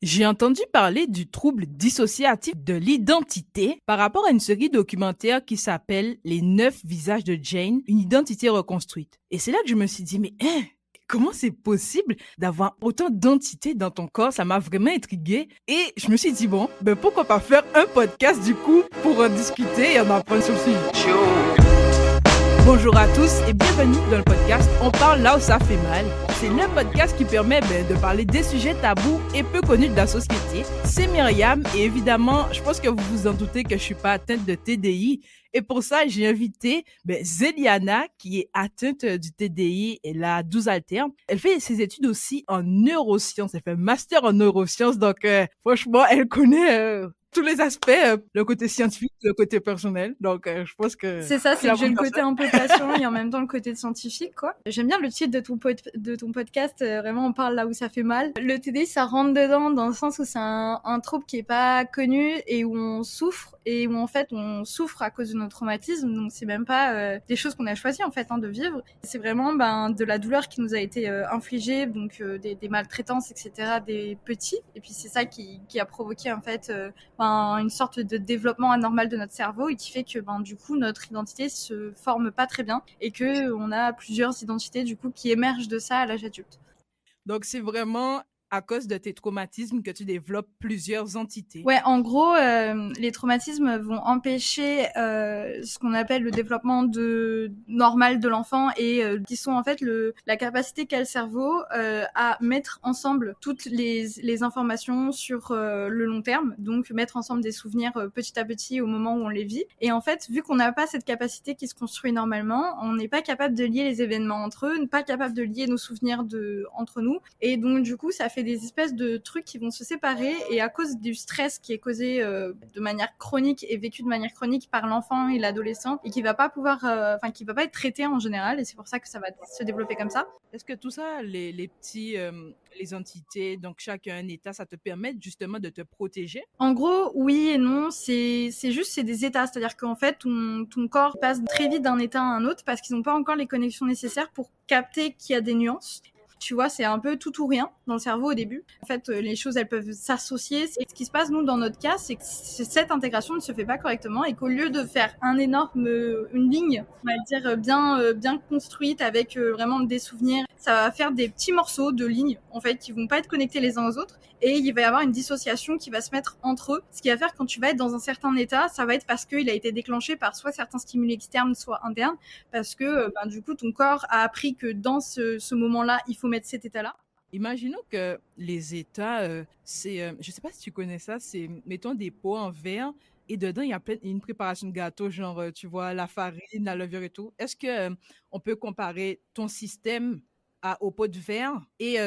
J'ai entendu parler du trouble dissociatif de l'identité par rapport à une série documentaire qui s'appelle Les 9 visages de Jane, une identité reconstruite. Et c'est là que je me suis dit, mais comment c'est possible d'avoir autant d'entités dans ton corps? Ça m'a vraiment intriguée. Et je me suis dit, bon, ben pourquoi pas faire un podcast du coup pour en discuter et en apprendre sur le sujet. Bonjour à tous et bienvenue dans le podcast On parle là où ça fait mal. C'est le podcast qui permet de parler des sujets tabous et peu connus de la société. C'est Myriam et évidemment, je pense que vous vous en doutez que je suis pas atteinte de TDI. Et pour ça, j'ai invité Zéliana qui est atteinte du TDI. Elle a 12 alters. Elle fait ses études aussi en neurosciences. Elle fait un master en neurosciences. Donc, franchement, elle connaît tous les aspects, le côté scientifique, le côté personnel. Donc, je pense que... C'est ça, c'est que j'ai le côté un peu passion et en même temps le côté scientifique, quoi. J'aime bien le titre de ton podcast, vraiment on parle là où ça fait mal. Le TDI, ça rentre dedans dans le sens où c'est un trouble qui est pas connu et où on souffre et où en fait on souffre à cause de nos traumatismes. Donc c'est même pas des choses qu'on a choisi en fait de vivre. C'est vraiment de la douleur qui nous a été infligée, donc des maltraitances, etc. des petits. Et puis c'est ça qui a provoqué en fait... une sorte de développement anormal de notre cerveau et qui fait que du coup notre identité se forme pas très bien et que on a plusieurs identités du coup qui émergent de ça à l'âge adulte. Donc c'est vraiment à cause de tes traumatismes que tu développes plusieurs entités. Ouais, en gros, les traumatismes vont empêcher ce qu'on appelle le développement normal de l'enfant et qui sont en fait la capacité qu'a le cerveau à mettre ensemble toutes les informations sur le long terme, donc mettre ensemble des souvenirs petit à petit au moment où on les vit. Et en fait, vu qu'on n'a pas cette capacité qui se construit normalement, on n'est pas capable de lier les événements entre eux, pas capable de lier nos souvenirs entre nous. Et donc, du coup, ça fait des espèces de trucs qui vont se séparer et à cause du stress qui est causé de manière chronique et vécu de manière chronique par l'enfant et l'adolescent et qui va pas pouvoir, qui va pas être traité en général et c'est pour ça que ça va se développer comme ça. Est-ce que tout ça, les petits, les entités, donc chacun un état, ça te permet justement de te protéger? En gros, oui et non, c'est des états, c'est-à-dire qu'en fait, ton corps passe très vite d'un état à un autre parce qu'ils n'ont pas encore les connexions nécessaires pour capter qu'il y a des nuances. Tu vois, c'est un peu tout ou rien dans le cerveau au début. En fait, les choses, elles peuvent s'associer. Et ce qui se passe, nous, dans notre cas, c'est que cette intégration ne se fait pas correctement et qu'au lieu de faire une ligne, on va dire, bien construite avec vraiment des souvenirs, ça va faire des petits morceaux de lignes, en fait, qui vont pas être connectés les uns aux autres. Et il va y avoir une dissociation qui va se mettre entre eux. Ce qui va faire quand tu vas être dans un certain état, ça va être parce qu'il a été déclenché par soit certains stimuli externes, soit internes, parce que du coup, ton corps a appris que dans ce moment-là, il faut mettre cet état-là. Imaginons que les états, c'est, je sais pas si tu connais ça, c'est, mettons, des pots en verre et dedans, il y a une préparation de gâteau, genre, tu vois, la farine, la levure et tout. Est-ce que on peut comparer ton système au pot de verre et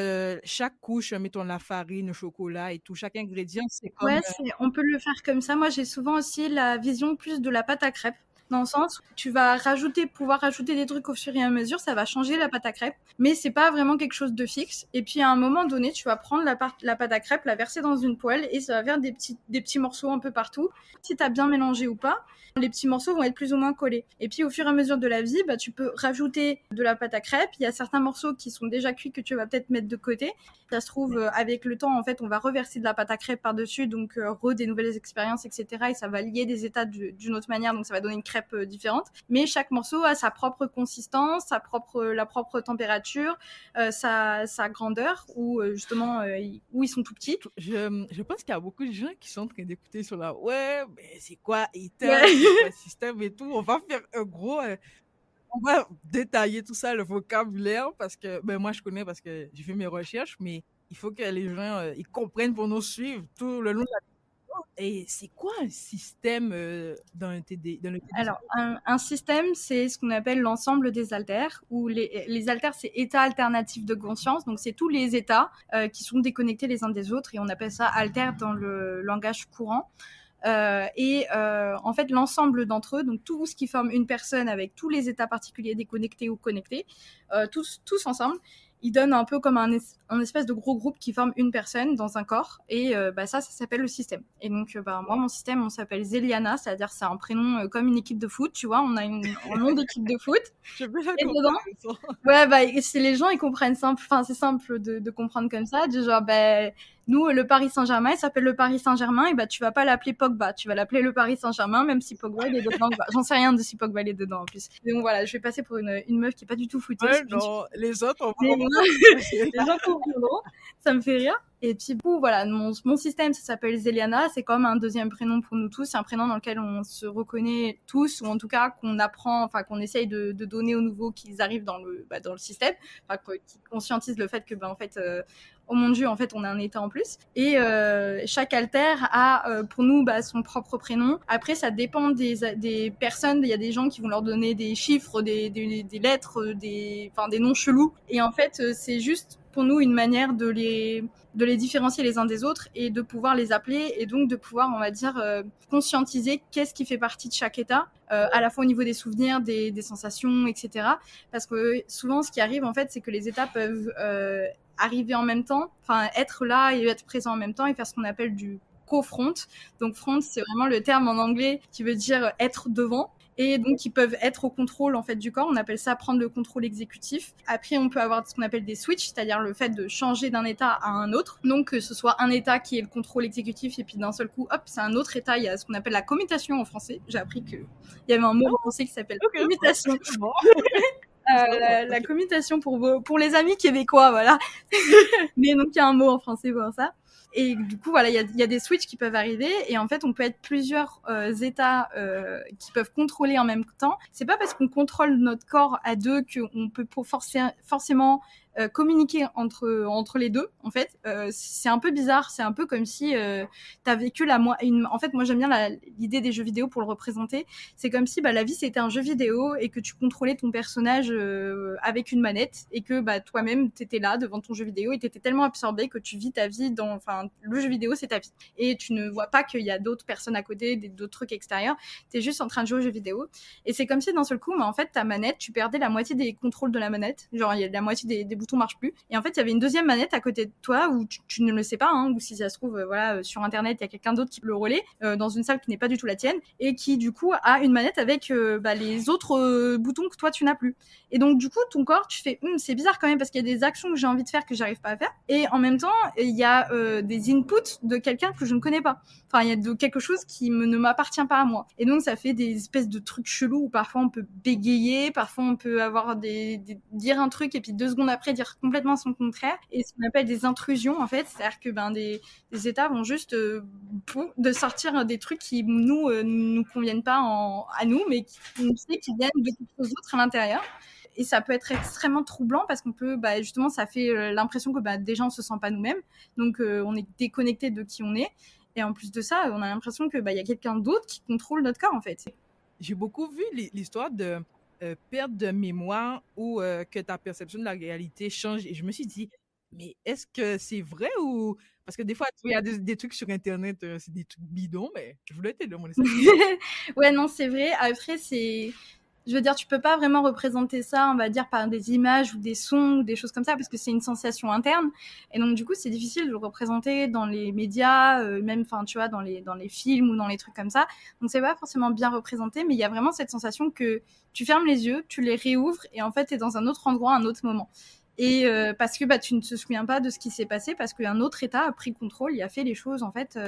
chaque couche, mettons, la farine, le chocolat et tout, chaque ingrédient, c'est comme... Ouais, on peut le faire comme ça. Moi, j'ai souvent aussi la vision plus de la pâte à crêpes. Dans le sens où tu vas pouvoir rajouter des trucs au fur et à mesure, ça va changer la pâte à crêpes, mais c'est pas vraiment quelque chose de fixe. Et puis à un moment donné, tu vas prendre la pâte à crêpes, la verser dans une poêle et ça va faire des petits morceaux un peu partout. Si t'as bien mélangé ou pas, les petits morceaux vont être plus ou moins collés. Et puis au fur et à mesure de la vie, tu peux rajouter de la pâte à crêpes. Il y a certains morceaux qui sont déjà cuits que tu vas peut-être mettre de côté. Ça se trouve, avec le temps, en fait, on va reverser de la pâte à crêpes par-dessus, donc des nouvelles expériences, etc. Et ça va lier des états d'une autre manière, donc ça va donner une crêpe différente. Mais chaque morceau a sa propre consistance, la propre température, sa grandeur, ou justement où ils sont tout petits. Je pense qu'il y a beaucoup de gens qui sont en train d'écouter sur la ouais, mais c'est quoi état, c'est quoi système et tout. On va faire un gros... on va détailler tout ça, le vocabulaire, parce que moi, je connais parce que j'ai fait mes recherches, mais il faut que les gens ils comprennent pour nous suivre tout le long de la vidéo. Et c'est quoi un système dans le TD? Alors, un système, c'est ce qu'on appelle l'ensemble des alters, où les alters, c'est états alternatifs de conscience, donc c'est tous les états qui sont déconnectés les uns des autres, et on appelle ça alters dans le langage courant. En fait, l'ensemble d'entre eux, donc tout ce qui forme une personne avec tous les états particuliers déconnectés ou connectés, tous ensemble, ils donnent un peu comme un espèce de gros groupe qui forme une personne dans un corps. Et ça s'appelle le système. Et donc, moi, mon système, on s'appelle Zéliana, c'est-à-dire c'est un prénom comme une équipe de foot, tu vois, on a un nom d'équipe de foot. Je peux la Et dedans, comprendre. ouais, c'est les gens, ils comprennent simple, enfin, c'est simple de comprendre comme ça, du genre, Nous, le Paris Saint-Germain, il s'appelle le Paris Saint-Germain, et bah tu vas pas l'appeler Pogba, tu vas l'appeler le Paris Saint-Germain, même si Pogba il est dedans. Bah, j'en sais rien de si Pogba il est dedans en plus. Donc voilà, je vais passer pour une meuf qui est pas du tout footeuse. Ouais, non, les autres, on Mais va moi, les gens comprendront, ça me fait rire. Et puis, bon, voilà, mon système, ça s'appelle Zeliana, c'est comme un deuxième prénom pour nous tous, c'est un prénom dans lequel on se reconnaît tous, ou en tout cas qu'on apprend, enfin qu'on essaye de donner aux nouveaux qu'ils arrivent dans le système, enfin qui conscientisent le fait que, en fait, oh mon Dieu, en fait, on a un état en plus. Et chaque alter a, pour nous, son propre prénom. Après, ça dépend des personnes. Il y a des gens qui vont leur donner des chiffres, des lettres, des noms chelous. Et en fait, c'est juste pour nous une manière de les différencier les uns des autres et de pouvoir les appeler et donc de pouvoir, on va dire, conscientiser qu'est-ce qui fait partie de chaque état, à la fois au niveau des souvenirs, des sensations, etc. Parce que souvent, ce qui arrive, en fait, c'est que les états peuvent arriver en même temps, enfin être là et être présent en même temps et faire ce qu'on appelle du co-front. Donc front, c'est vraiment le terme en anglais qui veut dire être devant. Et donc, ils peuvent être au contrôle en fait du corps. On appelle ça prendre le contrôle exécutif. Après, on peut avoir ce qu'on appelle des switches, c'est-à-dire le fait de changer d'un état à un autre. Donc, que ce soit un état qui est le contrôle exécutif et puis d'un seul coup, hop, c'est un autre état. Il y a ce qu'on appelle la commutation en français. J'ai appris qu'il y avait un mot en français qui s'appelle commutation. Bon. La commutation pour les amis québécois, voilà. Mais donc, il y a un mot en français pour ça. Et du coup, voilà, il y a des switches qui peuvent arriver et en fait, on peut être plusieurs états qui peuvent contrôler en même temps. C'est pas parce qu'on contrôle notre corps à deux qu'on peut forcément communiquer entre les deux. En fait, c'est un peu bizarre. C'est un peu comme si t'as vécu en fait, moi, j'aime bien l'idée des jeux vidéo pour le représenter. C'est comme si la vie c'était un jeu vidéo et que tu contrôlais ton personnage avec une manette et que toi-même t'étais là devant ton jeu vidéo et t'étais tellement absorbé que tu vis ta vie le jeu vidéo c'est ta vie et tu ne vois pas qu'il y a d'autres personnes à côté, d'autres trucs extérieurs. T'es juste en train de jouer au jeu vidéo et c'est comme si d'un seul coup, en fait, ta manette, tu perdais la moitié des contrôles de la manette. Genre, il y a la moitié des boutons marchent plus. Et en fait, il y avait une deuxième manette à côté de toi où tu ne le sais pas, ou si ça se trouve, sur Internet, il y a quelqu'un d'autre qui peut le relayer dans une salle qui n'est pas du tout la tienne et qui, du coup, a une manette avec les autres boutons que toi, tu n'as plus. Et donc, du coup, ton corps, tu fais, c'est bizarre quand même parce qu'il y a des actions que j'ai envie de faire que j'arrive pas à faire. Et en même temps, il y a des inputs de quelqu'un que je ne connais pas. Enfin, il y a de quelque chose qui ne m'appartient pas à moi. Et donc, ça fait des espèces de trucs chelous où parfois on peut bégayer, parfois on peut avoir dire un truc et puis 2 secondes après dire complètement son contraire. Et ce qu'on appelle des intrusions, en fait, c'est-à-dire que des états vont juste de sortir des trucs qui nous conviennent pas à nous, mais qui viennent de quelque chose d'autre à l'intérieur. Et ça peut être extrêmement troublant parce qu'on peut, justement, ça fait l'impression que déjà on se sent pas nous-mêmes, donc on est déconnecté de qui on est. Et en plus de ça, on a l'impression que y a quelqu'un d'autre qui contrôle notre corps en fait. J'ai beaucoup vu l'histoire de perte de mémoire ou que ta perception de la réalité change et je me suis dit, mais est-ce que c'est vrai ou parce que des fois il y a des trucs sur internet, c'est des trucs bidons, mais je voulais te demander ça. Ouais, non, c'est vrai. Après, je veux dire, tu peux pas vraiment représenter ça, on va dire, par des images ou des sons ou des choses comme ça, parce que c'est une sensation interne. Et donc, du coup, c'est difficile de le représenter dans les médias, même, tu vois, dans les films ou dans les trucs comme ça. Donc, c'est pas forcément bien représenté, mais il y a vraiment cette sensation que tu fermes les yeux, tu les réouvres, et en fait, t'es dans un autre endroit, un autre moment. Et parce que tu ne te souviens pas de ce qui s'est passé, parce qu'un autre état a pris le contrôle, il a fait les choses, en fait,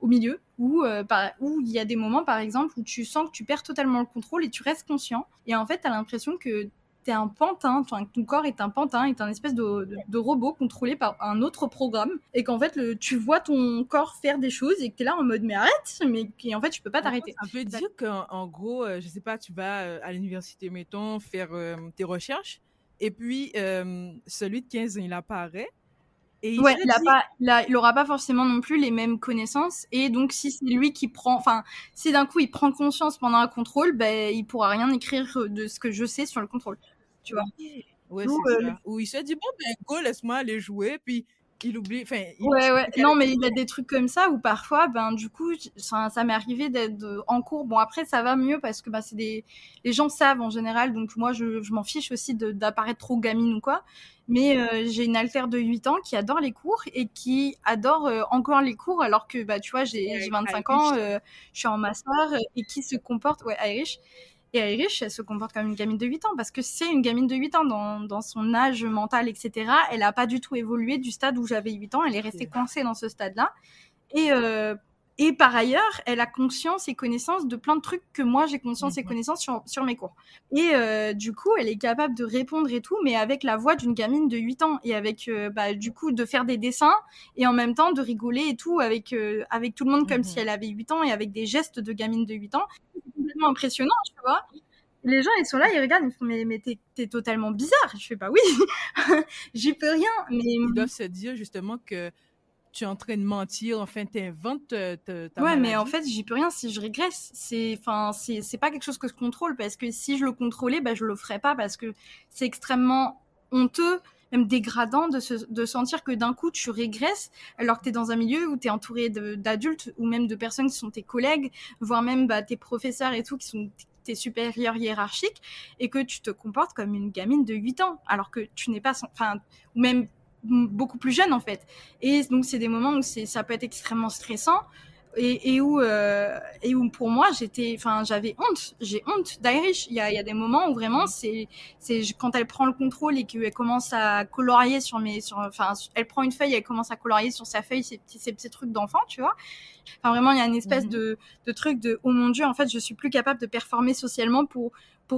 au milieu, où il y a des moments, par exemple, où tu sens que tu perds totalement le contrôle et tu restes conscient. Et en fait, tu as l'impression que t'es un pantin, ton corps est un pantin, est un espèce de robot contrôlé par un autre programme, et qu'en fait, tu vois ton corps faire des choses et que t'es là en mode, mais arrête, mais en fait, tu peux pas t'arrêter. Ça veut dire qu'en gros, je sais pas, tu vas à l'université, mettons, faire tes recherches, et puis celui de 15 ans, il apparaît. Et il aura pas forcément non plus les mêmes connaissances, et donc si c'est lui qui si d'un coup il prend conscience pendant un contrôle, il pourra rien écrire de ce que je sais sur le contrôle, tu vois. Ouais, c'est ça. Ou il se dit, bon, go, laisse-moi aller jouer, puis il oublie, ouais. Non, mais il y a des trucs comme ça où parfois, du coup, ça m'est arrivé d'être en cours. Bon, après, ça va mieux parce que les gens savent en général, donc moi, je m'en fiche aussi d'apparaître trop gamine ou quoi. Mais j'ai une altère de 8 ans qui adore les cours et qui adore encore les cours alors que, tu vois, j'ai 25 ans, je suis en master et qui se comporte, ouais, Irish, Et Irish, elle se comporte comme une gamine de 8 ans, parce que c'est une gamine de 8 ans dans son âge mental, etc. Elle a pas du tout évolué du stade où j'avais 8 ans, elle est restée coincée dans ce stade-là. Et par ailleurs, elle a conscience et connaissance de plein de trucs que moi, j'ai conscience et connaissance sur mes cours. Et du coup, elle est capable de répondre et tout, mais avec la voix d'une gamine de 8 ans. Et avec, du coup, de faire des dessins et en même temps de rigoler et tout avec tout le monde comme si elle avait 8 ans et avec des gestes de gamine de 8 ans. C'est complètement impressionnant, tu vois. Les gens, ils sont là, ils regardent, ils font mais t'es totalement bizarre. Je fais bah oui, j'y peux rien. Mais Ils doivent se dire justement que tu es en train de mentir, enfin, t'inventes ta ouais, maladie. mais en fait, j'y peux rien si je régresse. C'est pas quelque chose que je contrôle, parce que si je le contrôlais, bah, je le ferais pas, parce que c'est extrêmement honteux, même dégradant de sentir que d'un coup tu régresses alors que tu es dans un milieu où tu es entouré d'adultes ou même de personnes qui sont tes collègues, voire même tes professeurs et tout, qui sont tes supérieurs hiérarchiques, et que tu te comportes comme une gamine de 8 ans alors que tu n'es pas, ou même beaucoup plus jeune en fait. Et donc c'est des moments où ça peut être extrêmement stressant, et où pour moi j'avais honte, j'ai honte d'Irish. Il y a des moments où vraiment c'est quand elle prend le contrôle et qu'elle commence à colorier elle prend une feuille et elle commence à colorier sur sa feuille ces petits trucs d'enfant, tu vois. Enfin vraiment il y a une espèce de truc de oh mon dieu, en fait je suis plus capable de performer socialement pour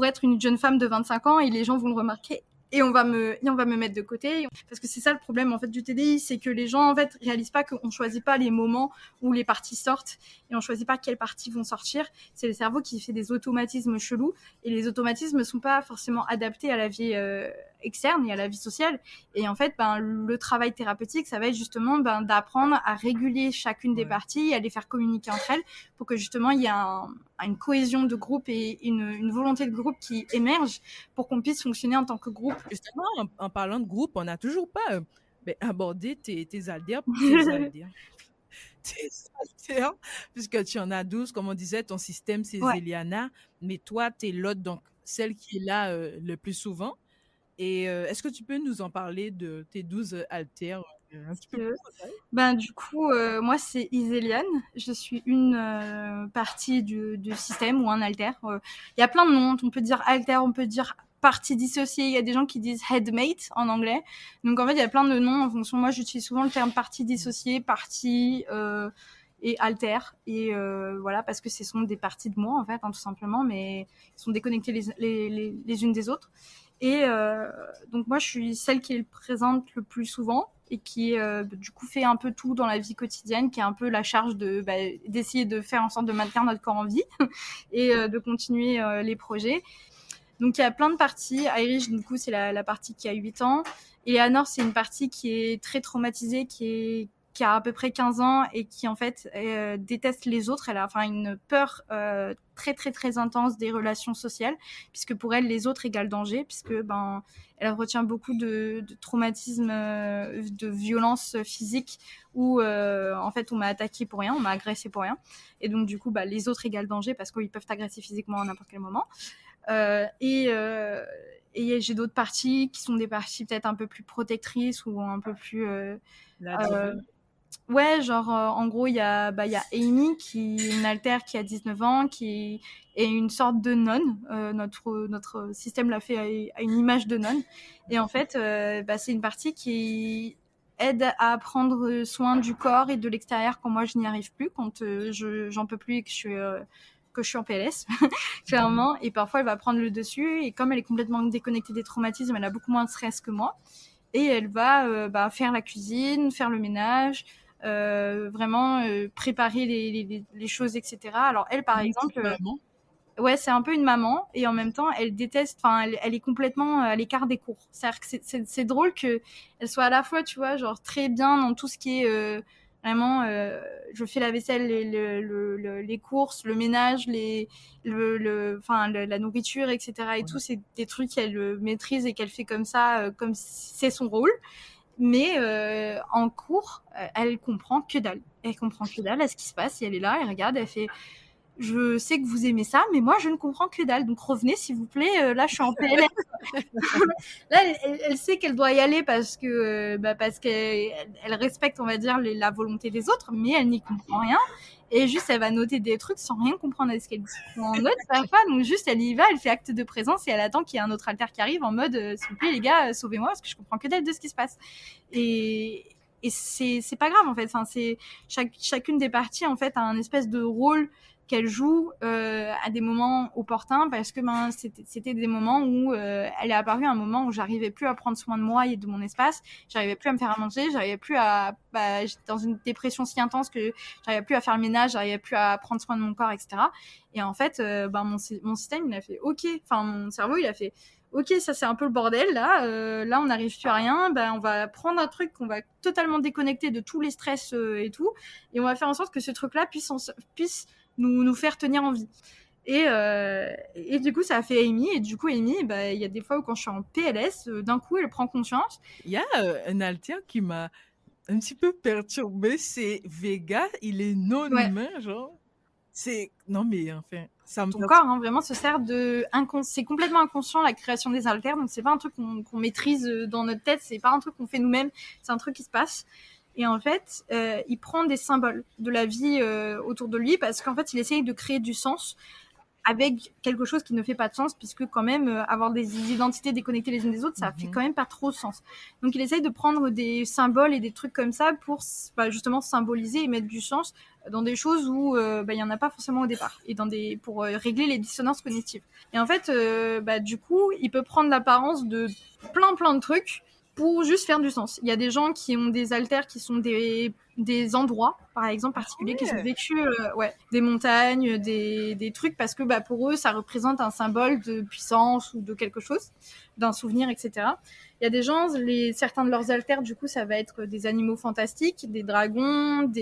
être une jeune femme de 25 ans, et les gens vont le remarquer. Et on va me mettre de côté, parce que c'est ça le problème en fait du TDI, c'est que les gens en fait réalisent pas qu'on choisit pas les moments où les parties sortent, et on choisit pas quelles parties vont sortir. C'est le cerveau qui fait des automatismes chelous, et les automatismes sont pas forcément adaptés à la vie externe et à la vie sociale. Et en fait, le travail thérapeutique, ça va être justement d'apprendre à réguler chacune des parties et à les faire communiquer entre elles, pour que justement il y ait une cohésion de groupe et une volonté de groupe qui émerge, pour qu'on puisse fonctionner en tant que groupe. Justement, en parlant de groupe, on n'a toujours pas abordé tes altères, tes altères, puisque tu en as 12, comme on disait, ton système c'est Ouais. Zéliana, mais toi, tu es l'autre, donc celle qui est là le plus souvent. Et est-ce que tu peux nous en parler de tes 12 altères un petit peu plus en détail? Du coup, moi, c'est Iséliane. Je suis une partie du système, ou un alter. Il y a plein de noms. On peut dire alter, on peut dire partie dissociée. Il y a des gens qui disent headmate en anglais. Donc, en fait, il y a plein de noms en fonction. Moi, j'utilise souvent le terme partie dissociée, partie et alter. Et voilà, parce que ce sont des parties de moi, en fait, tout simplement, mais qui sont déconnectées les unes des autres. Et donc, moi, je suis celle qui est présente le plus souvent, et qui du coup fait un peu tout dans la vie quotidienne, qui a un peu la charge d'essayer de faire en sorte de maintenir notre corps en vie et de continuer les projets. Donc il y a plein de parties. Irish, du coup, c'est la partie qui a 8 ans. Et Anor, c'est une partie qui est très traumatisée, qui a à peu près 15 ans, et qui en fait déteste les autres. Elle a une peur très très très intense des relations sociales, puisque pour elle les autres égale danger, puisque elle retient beaucoup de traumatismes, de violences physiques, où en fait on m'a attaqué pour rien, on m'a agressé pour rien, et donc du coup les autres égale danger, parce qu'ils peuvent t'agresser physiquement à n'importe quel moment. Et j'ai d'autres parties qui sont des parties peut-être un peu plus protectrices, ou un peu plus ouais, genre en gros il y a Amy, qui est une altère qui a 19 ans, qui est une sorte de nonne. Notre système l'a fait à une image de nonne, et en fait c'est une partie qui aide à prendre soin du corps et de l'extérieur quand moi je n'y arrive plus, quand j'en peux plus et que je suis en PLS, clairement. Et parfois elle va prendre le dessus, et comme elle est complètement déconnectée des traumatismes, elle a beaucoup moins de stress que moi, et elle va faire la cuisine, faire le ménage, vraiment préparer les choses, etc. Alors elle, par exemple, ouais, c'est un peu une maman, et en même temps elle déteste, elle est complètement à l'écart des cours. C'est-à-dire que c'est drôle que elle soit à la fois, tu vois, genre très bien dans tout ce qui est vraiment je fais la vaisselle, les courses, le ménage, la nourriture, etc. Et tout, c'est des trucs qu'elle maîtrise et qu'elle fait comme ça, comme si c'est son rôle. Mais en cours, elle comprend que dalle. Elle comprend que dalle à ce qui se passe, et elle est là, elle regarde, elle fait je sais que vous aimez ça, mais moi, je ne comprends que dalle. Donc, revenez, s'il vous plaît. Là, je suis en PLS. Là, elle sait qu'elle doit y aller parce qu'elle respecte, on va dire, la volonté des autres, mais elle n'y comprend rien. Et juste, elle va noter des trucs sans rien comprendre à ce qu'elle dit. En mode, ça va pas. Donc, juste, elle y va, elle fait acte de présence et elle attend qu'il y ait un autre alter qui arrive en mode, s'il vous plaît, les gars, sauvez-moi parce que je comprends que dalle de ce qui se passe. Et c'est pas grave, en fait. Enfin, chacune des parties, en fait, a un espèce de rôle qu'elle joue à des moments opportuns parce que c'était des moments où elle est apparue un moment où j'arrivais plus à prendre soin de moi et de mon espace, j'arrivais plus à me faire à manger, j'arrivais plus j'étais dans une dépression si intense que j'arrivais plus à faire le ménage, j'arrivais plus à prendre soin de mon corps, etc. Et en fait mon système il a fait ok, enfin mon cerveau il a fait ok, ça c'est un peu le bordel là, là on n'arrive plus à rien, on va prendre un truc qu'on va totalement déconnecter de tous les stress et tout, et on va faire en sorte que ce truc là puisse nous faire tenir en vie. Et du coup, ça a fait Amy. Et du coup, Amy, il y a des fois où quand je suis en PLS, d'un coup, elle prend conscience. Il y a un alter qui m'a un petit peu perturbée, c'est Vega. Il est non humain, genre. Non, mais enfin, ça me Ton corps, vraiment, se sert c'est complètement inconscient, la création des alters. Donc, c'est pas un truc qu'on maîtrise dans notre tête. C'est pas un truc qu'on fait nous-mêmes. C'est un truc qui se passe. Et en fait, il prend des symboles de la vie autour de lui parce qu'en fait, il essaye de créer du sens avec quelque chose qui ne fait pas de sens, puisque quand même, avoir des identités déconnectées les unes des autres, ça fait quand même pas trop sens. Donc, il essaye de prendre des symboles et des trucs comme ça pour justement symboliser et mettre du sens dans des choses où il y en a pas forcément au départ, et pour régler les dissonances cognitives. Et en fait, du coup, il peut prendre l'apparence de plein de trucs pour juste faire du sens. Il y a des gens qui ont des alters qui sont des endroits, par exemple, particuliers, qui sont vécus, des montagnes, des trucs, parce que pour eux, ça représente un symbole de puissance ou de quelque chose, d'un souvenir, etc. Il y a des gens, certains de leurs alters, du coup, ça va être des animaux fantastiques, des dragons,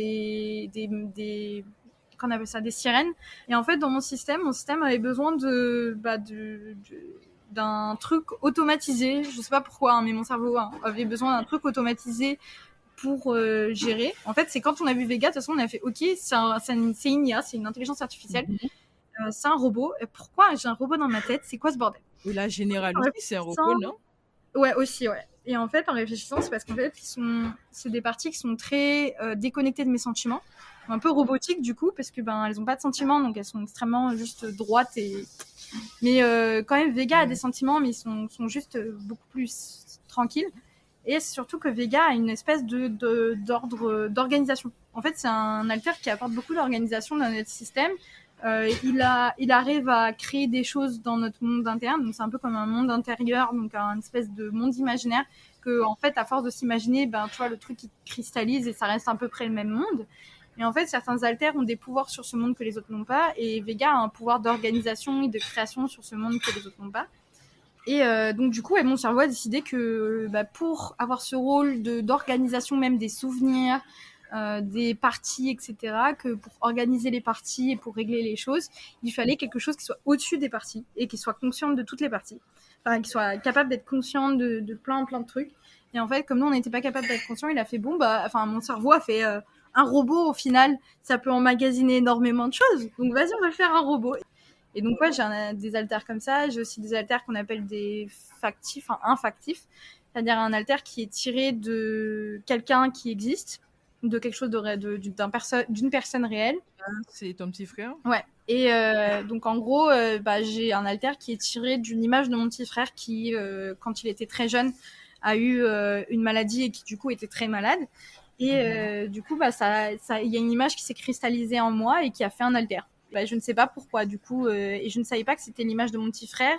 qu'on appelle ça, des sirènes. Et en fait, dans mon système avait besoin d'un truc automatisé. Je sais pas pourquoi, mais mon cerveau avait besoin d'un truc automatisé pour gérer. En fait, c'est quand on a vu Vega, de toute façon, on a fait OK, c'est une IA, c'est une intelligence artificielle. C'est un robot. Pourquoi j'ai un robot dans ma tête? C'est quoi ce bordel? Et la générale aussi, c'est un robot, non? Ouais, aussi, ouais. Et en fait, en réfléchissant, c'est parce qu'en fait, c'est des parties qui sont très déconnectées de mes sentiments, un peu robotiques du coup, parce que elles ont pas de sentiments, donc elles sont extrêmement juste droites mais quand même, Vega a des sentiments, mais ils sont juste beaucoup plus tranquilles. Et c'est surtout que Vega a une espèce d'organisation. En fait, c'est un alter qui apporte beaucoup d'organisation dans notre système. Il arrive à créer des choses dans notre monde interne. Donc, c'est un peu comme un monde intérieur, donc un espèce de monde imaginaire que, en fait, à force de s'imaginer, tu vois, le truc il cristallise et ça reste à peu près le même monde. Et en fait, certains alters ont des pouvoirs sur ce monde que les autres n'ont pas. Et Vega a un pouvoir d'organisation et de création sur ce monde que les autres n'ont pas. Et donc du coup, mon cerveau a décidé que pour avoir ce rôle d'organisation même des souvenirs, des parties, etc., que pour organiser les parties et pour régler les choses, il fallait quelque chose qui soit au-dessus des parties et qui soit consciente de toutes les parties. Enfin, qui soit capable d'être consciente de plein de trucs. Et en fait, comme nous, on n'était pas capable d'être conscient, il a fait mon cerveau a fait un robot, au final, ça peut emmagasiner énormément de choses. Donc vas-y, on va faire un robot. Et donc, ouais, j'ai des alters comme ça. J'ai aussi des alters qu'on appelle des factifs, infactifs. C'est-à-dire un alter qui est tiré de quelqu'un qui existe, de quelque chose d'une personne réelle. C'est ton petit frère? Ouais. Et donc, en gros, j'ai un alter qui est tiré d'une image de mon petit frère qui, quand il était très jeune, a eu une maladie et qui, du coup, était très malade. Et du coup, il y a une image qui s'est cristallisée en moi et qui a fait un alter. Je ne sais pas pourquoi, du coup, et je ne savais pas que c'était l'image de mon petit frère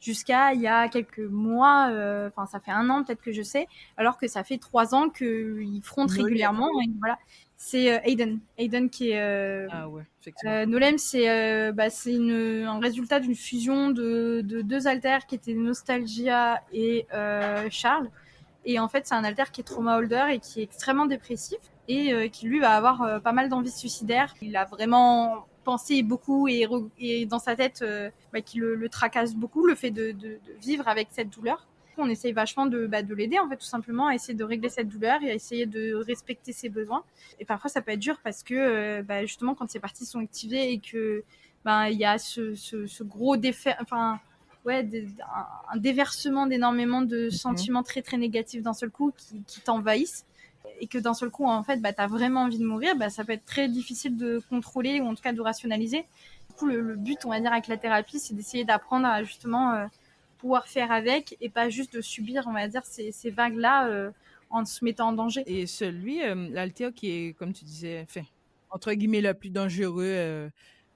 jusqu'à il y a quelques mois, ça fait 1 an peut-être que je sais, alors que ça fait 3 ans qu'il fronte régulièrement. Et voilà. C'est Aiden qui est... Ah ouais, effectivement. Nolem, c'est un résultat d'une fusion de 2 alters qui étaient Nostalgia et Charles. Et en fait, c'est un alter qui est trauma holder et qui est extrêmement dépressif et qui, lui, va avoir pas mal d'envies suicidaires. Il a vraiment pensé beaucoup et dans sa tête qui le tracasse beaucoup, le fait de vivre avec cette douleur. coup, on essaye vachement de l'aider, en fait, tout simplement, à essayer de régler cette douleur et à essayer de respecter ses besoins. Et parfois, ça peut être dur parce que, justement, quand ces parties sont activées et que il y a ce gros un déversement d'énormément de sentiments très, très négatifs d'un seul coup qui t'envahissent et que d'un seul coup, en fait, tu as vraiment envie de mourir, ça peut être très difficile de contrôler ou en tout cas de rationaliser. Du coup, le but, on va dire, avec la thérapie, c'est d'essayer d'apprendre à justement pouvoir faire avec et pas juste de subir, on va dire, ces vagues-là en se mettant en danger. Et l'haltère qui est, comme tu disais, enfin, entre guillemets, le plus dangereux,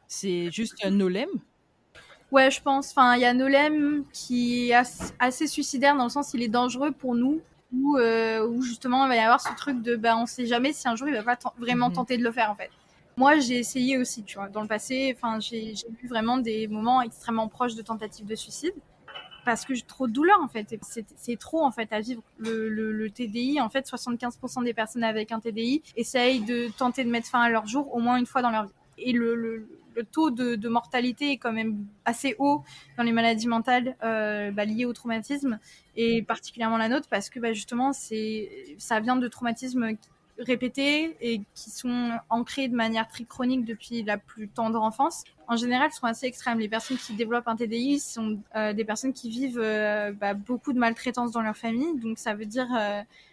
c'est juste un no-lem? Ouais, je pense. Enfin, il y a Nolem qui est assez suicidaire dans le sens il est dangereux pour nous, où justement il va y avoir ce truc de on sait jamais si un jour il va pas vraiment tenter de le faire en fait. Moi, j'ai essayé aussi, tu vois, dans le passé. Enfin, j'ai eu vraiment des moments extrêmement proches de tentatives de suicide parce que j'ai trop de douleur en fait. C'est trop en fait à vivre. Le TDI, en fait, 75% des personnes avec un TDI essayent de tenter de mettre fin à leur jour au moins une fois dans leur vie. Et le taux de mortalité est quand même assez haut dans les maladies mentales liées au traumatisme, et particulièrement la nôtre, parce que justement, ça vient de traumatismes répétés et qui sont ancrés de manière très chronique depuis la plus tendre enfance. En général, sont assez extrêmes. Les personnes qui développent un TDI sont des personnes qui vivent beaucoup de maltraitance dans leur famille. Donc, ça veut dire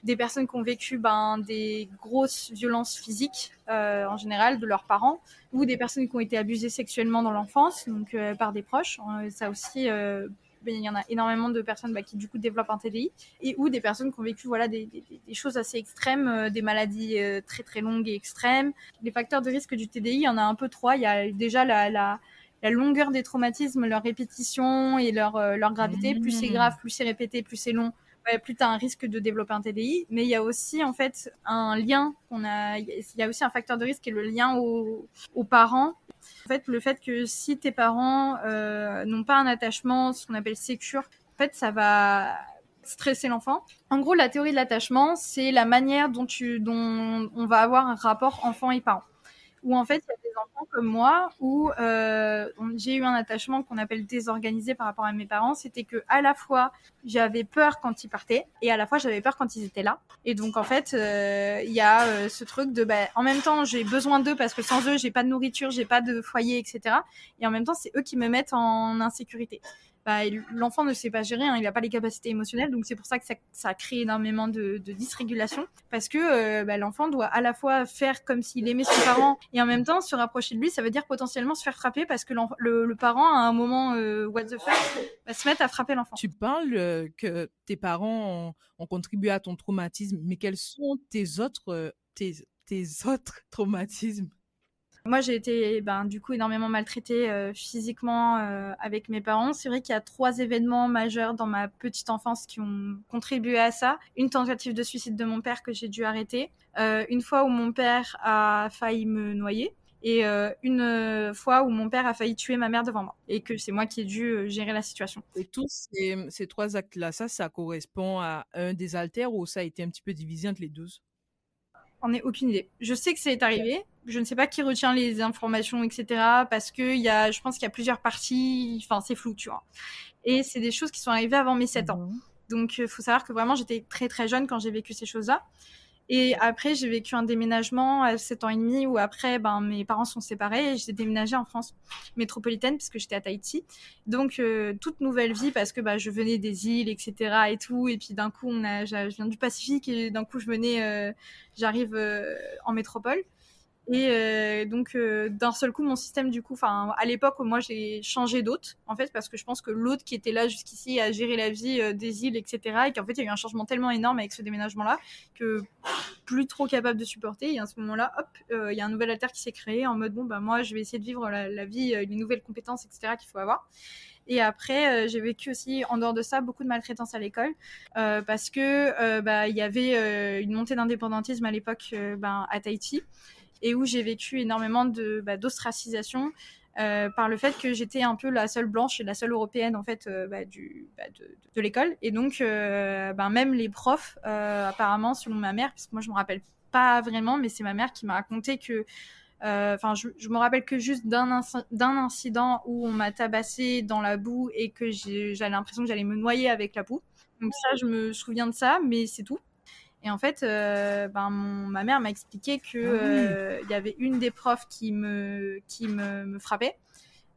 des personnes qui ont vécu des grosses violences physiques, en général, de leurs parents, ou des personnes qui ont été abusées sexuellement dans l'enfance, donc par des proches. Ça aussi, il y en a énormément de personnes qui du coup développent un TDI, et ou des personnes qui ont vécu des choses assez extrêmes, des maladies très très longues et extrêmes. Les facteurs de risque du TDI, il y en a un peu trois. Il y a déjà la longueur des traumatismes, leur répétition et leur gravité. Plus c'est grave, plus c'est répété, plus c'est long, plus tu as un risque de développer un TDI. Mais il y a aussi en fait un lien il y a aussi un facteur de risque qui est le lien aux parents. En fait, le fait que si tes parents n'ont pas un attachement, ce qu'on appelle sécure, en fait, ça va stresser l'enfant. En gros, la théorie de l'attachement, c'est la manière dont on va avoir un rapport enfant et parent. Où en fait, il y a des enfants comme moi où j'ai eu un attachement qu'on appelle désorganisé par rapport à mes parents. C'était que à la fois j'avais peur quand ils partaient et à la fois j'avais peur quand ils étaient là. Et donc en fait, il y a ce truc de en même temps j'ai besoin d'eux parce que sans eux j'ai pas de nourriture, j'ai pas de foyer, etc. Et en même temps c'est eux qui me mettent en insécurité. L'enfant ne sait pas gérer, il n'a pas les capacités émotionnelles, donc c'est pour ça que ça crée énormément de dysrégulation, parce que l'enfant doit à la fois faire comme s'il aimait son parent et en même temps se rapprocher de lui. Ça veut dire potentiellement se faire frapper parce que le parent à un moment what the fuck va se mettre à frapper l'enfant. Tu parles que tes parents ont contribué à ton traumatisme, mais quels sont tes autres traumatismes? Moi, j'ai été du coup énormément maltraitée physiquement avec mes parents. C'est vrai qu'il y a 3 événements majeurs dans ma petite enfance qui ont contribué à ça. Une tentative de suicide de mon père que j'ai dû arrêter. Une fois où mon père a failli me noyer. Et une fois où mon père a failli tuer ma mère devant moi. Et que c'est moi qui ai dû gérer la situation. Et tous ces 3 actes-là, ça correspond à un des haltères ou ça a été un petit peu divisé entre les deux? J'en ai aucune idée. Je sais que c'est arrivé. Je ne sais pas qui retient les informations, etc. Parce que je pense qu'il y a plusieurs parties. Enfin, c'est flou, tu vois. Et c'est des choses qui sont arrivées avant mes 7 ans. Donc, il faut savoir que vraiment, j'étais très, très jeune quand j'ai vécu ces choses-là. Et après, j'ai vécu un déménagement à 7 ans et demi où après, mes parents sont séparés et j'ai déménagé en France métropolitaine parce que j'étais à Tahiti. Donc, toute nouvelle vie parce que je venais des îles, etc. et tout. Et puis d'un coup, je viens du Pacifique et d'un coup, j'arrive en métropole. Et donc, d'un seul coup, mon système, du coup, à l'époque, moi, j'ai changé d'hôte, en fait, parce que je pense que l'hôte qui était là jusqu'ici a géré la vie des îles, etc., et qu'en fait, il y a eu un changement tellement énorme avec ce déménagement-là que plus trop capable de supporter. Et à ce moment-là, hop, il y a un nouvel alter qui s'est créé en mode, moi, je vais essayer de vivre la vie, les nouvelles compétences, etc., qu'il faut avoir. Et après, j'ai vécu aussi, en dehors de ça, beaucoup de maltraitance à l'école parce que il y avait une montée d'indépendantisme à l'époque à Tahiti, et où j'ai vécu énormément d'ostracisation par le fait que j'étais un peu la seule blanche et la seule européenne en fait de l'école. Et donc même les profs apparemment, selon ma mère, parce que moi je me rappelle pas vraiment, mais c'est ma mère qui m'a raconté que je me rappelle que juste d'un incident où on m'a tabassé dans la boue et que j'avais l'impression que j'allais me noyer avec la boue. Donc ça, je me souviens de ça, mais c'est tout. Et en fait, ma mère m'a expliqué que y avait une des profs qui me frappait,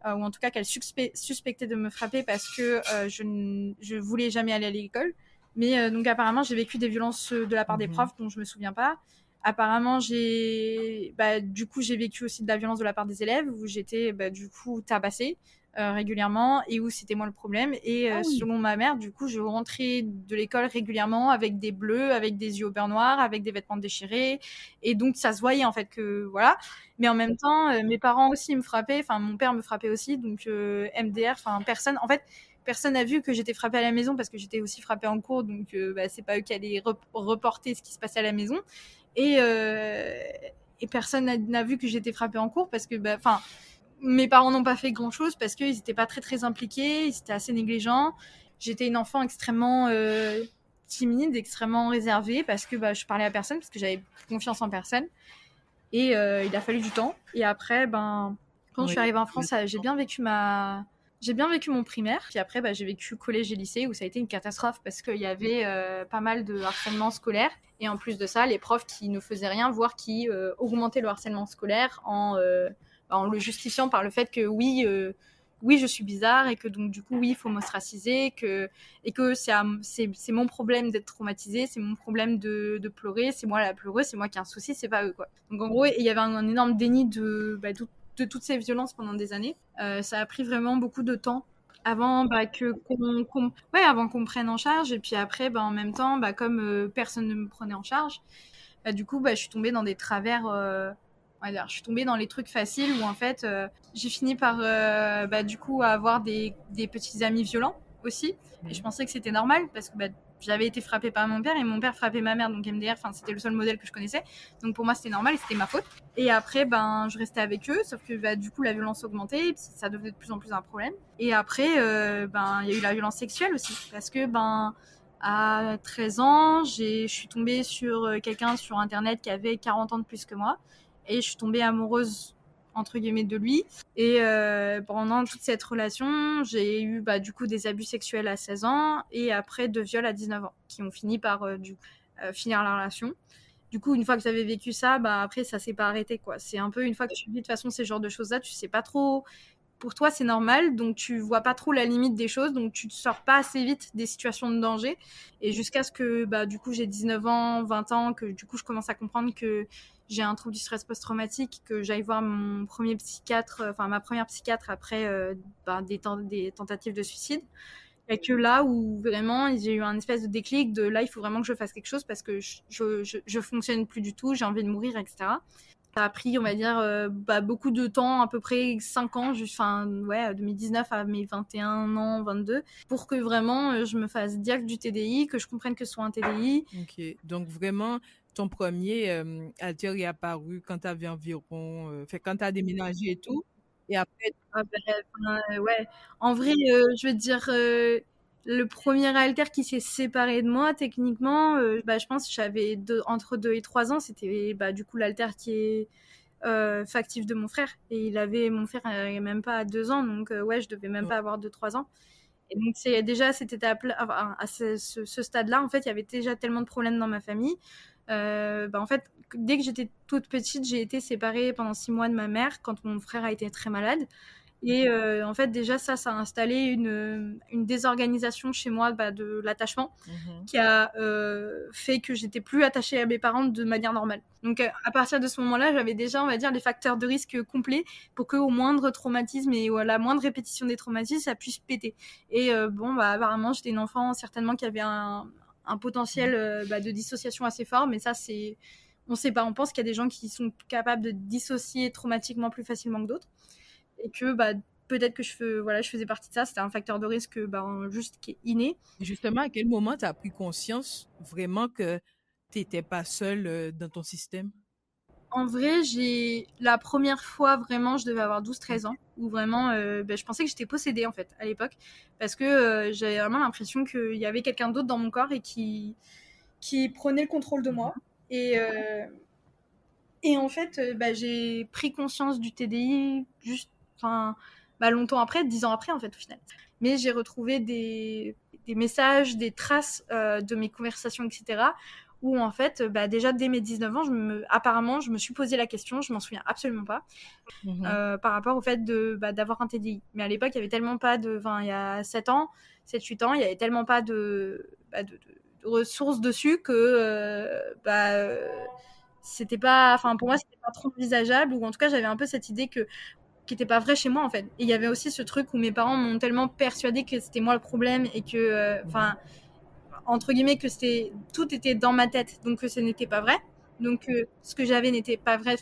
ou en tout cas qu'elle suspectait de me frapper parce que je voulais jamais aller à l'école. Mais donc apparemment, j'ai vécu des violences de la part des profs dont je me souviens pas. Apparemment, du coup, j'ai vécu aussi de la violence de la part des élèves où j'étais du coup tabassée régulièrement et où c'était moi le problème. Et selon ma mère, du coup, je rentrais de l'école régulièrement avec des bleus, avec des yeux au beurre noir, avec des vêtements déchirés. Et donc, ça se voyait en fait que voilà. Mais en même temps, mes parents aussi me frappaient. Enfin, mon père me frappait aussi. Donc, MDR, enfin, personne. En fait, personne n'a vu que j'étais frappée à la maison parce que j'étais aussi frappée en cours. Donc, c'est pas eux qui allaient reporter ce qui se passait à la maison. Et, personne n'a vu que j'étais frappée en cours parce que, mes parents n'ont pas fait grand chose parce qu'ils n'étaient pas très très impliqués, ils étaient assez négligents. J'étais une enfant extrêmement timide, extrêmement réservée parce que je parlais à personne, parce que j'avais confiance en personne. Et il a fallu du temps. Et après, quand je suis arrivée en France, j'ai bien vécu mon primaire. Puis après, j'ai vécu collège et lycée où ça a été une catastrophe parce qu'il y avait pas mal de harcèlement scolaire. Et en plus de ça, les profs qui ne faisaient rien, voire qui augmentaient le harcèlement scolaire en le justifiant par le fait que oui, je suis bizarre et que donc du coup, oui, il faut m'ostraciser et que c'est mon problème d'être traumatisée, c'est mon problème de pleurer, c'est moi la pleureuse, c'est moi qui ai un souci, c'est pas eux, quoi. Donc en gros, il y avait un énorme déni de toutes ces violences pendant des années. Ça a pris vraiment beaucoup de temps avant avant qu'on me prenne en charge. Et puis après, en même temps, comme personne ne me prenait en charge, du coup, je suis tombée dans des travers. On va dire, je suis tombée dans les trucs faciles où en fait, j'ai fini par du coup avoir des petits amis violents aussi. Et je pensais que c'était normal parce que j'avais été frappée par mon père et mon père frappait ma mère, donc MDR, c'était le seul modèle que je connaissais. Donc pour moi, c'était normal et c'était ma faute. Et après, je restais avec eux, sauf que du coup, la violence augmentait, et ça devenait de plus en plus un problème. Et après, il y a eu la violence sexuelle aussi, parce que à 13 ans, je suis tombée sur quelqu'un sur Internet qui avait 40 ans de plus que moi. Et je suis tombée amoureuse, entre guillemets, de lui. Et pendant toute cette relation, j'ai eu du coup des abus sexuels à 16 ans et après 2 viols à 19 ans qui ont fini par finir la relation. Du coup, une fois que j'avais vécu ça, après, ça s'est pas arrêté, quoi. C'est un peu une fois que tu vis de toute façon ces genres de choses-là, tu sais pas trop. Pour toi, c'est normal, donc tu vois pas trop la limite des choses, donc tu te sors pas assez vite des situations de danger. Et jusqu'à ce que, du coup, j'ai 19 ans, 20 ans, que du coup, je commence à comprendre que j'ai un trouble du stress post-traumatique, que j'aille voir mon premier psychiatre, ma première psychiatre après des tentatives de suicide. Et que là où vraiment j'ai eu un espèce de déclic de là, il faut vraiment que je fasse quelque chose parce que je fonctionne plus du tout, j'ai envie de mourir, etc. Ça a pris, on va dire, beaucoup de temps, à peu près 5 ans, 2019 à mes 21 ans, 22, pour que vraiment je me fasse diagnostiquer du TDI, que je comprenne que ce soit un TDI. Ok, donc vraiment, ton premier alter est apparu quand tu avais environ, quand tu as déménagé et tout, et après, Ouais. En vrai, je veux dire, le premier alter qui s'est séparé de moi, techniquement, je pense que j'avais entre 2 et 3 ans, c'était du coup l'alter qui est factif de mon frère. Et mon frère même pas 2 ans, donc je devais même pas avoir 2-3 ans. Et donc c'est déjà à cette étape-là, à ce stade-là, en fait, il y avait déjà tellement de problèmes dans ma famille. En fait, dès que j'étais toute petite, j'ai été séparée pendant 6 mois de ma mère quand mon frère a été très malade. Et en fait, déjà, ça a installé une désorganisation chez moi de l'attachement qui a fait que j'étais plus attachée à mes parents de manière normale. Donc, à partir de ce moment-là, j'avais déjà, on va dire, les facteurs de risque complets pour qu'au moindre traumatisme et à la moindre répétition des traumatismes, ça puisse péter. Et apparemment, j'étais une enfant certainement qui avait un potentiel de dissociation assez fort, mais ça, on sait pas. On pense qu'il y a des gens qui sont capables de dissocier traumatiquement plus facilement que d'autres. Et que peut-être que je faisais partie de ça, c'était un facteur de risque juste qui est inné. justement, à quel moment tu as pris conscience vraiment que tu n'étais pas seule dans ton système? En vrai, la première fois vraiment, je devais avoir 12-13 ans, où vraiment je pensais que j'étais possédée en fait à l'époque, parce que j'avais vraiment l'impression qu'il y avait quelqu'un d'autre dans mon corps et qui prenait le contrôle de moi. Et en fait, j'ai pris conscience du TDI juste longtemps après, 10 ans après en fait au final. Mais j'ai retrouvé des messages, des traces de mes conversations, etc. Où en fait, déjà dès mes 19 ans, apparemment, je me suis posé la question, je m'en souviens absolument pas, par rapport au fait d'avoir un TDI. Mais à l'époque, il y avait tellement pas il y a 7 ans, 7-8 ans, il y avait tellement pas de ressources dessus que c'était pas, enfin pour moi c'était pas trop envisageable, ou en tout cas j'avais un peu cette idée qui était pas vraie chez moi en fait. Et il y avait aussi ce truc où mes parents m'ont tellement persuadé que c'était moi le problème et que entre guillemets que tout était dans ma tête, donc que ce n'était pas vrai. Donc ce que j'avais n'était pas vrai,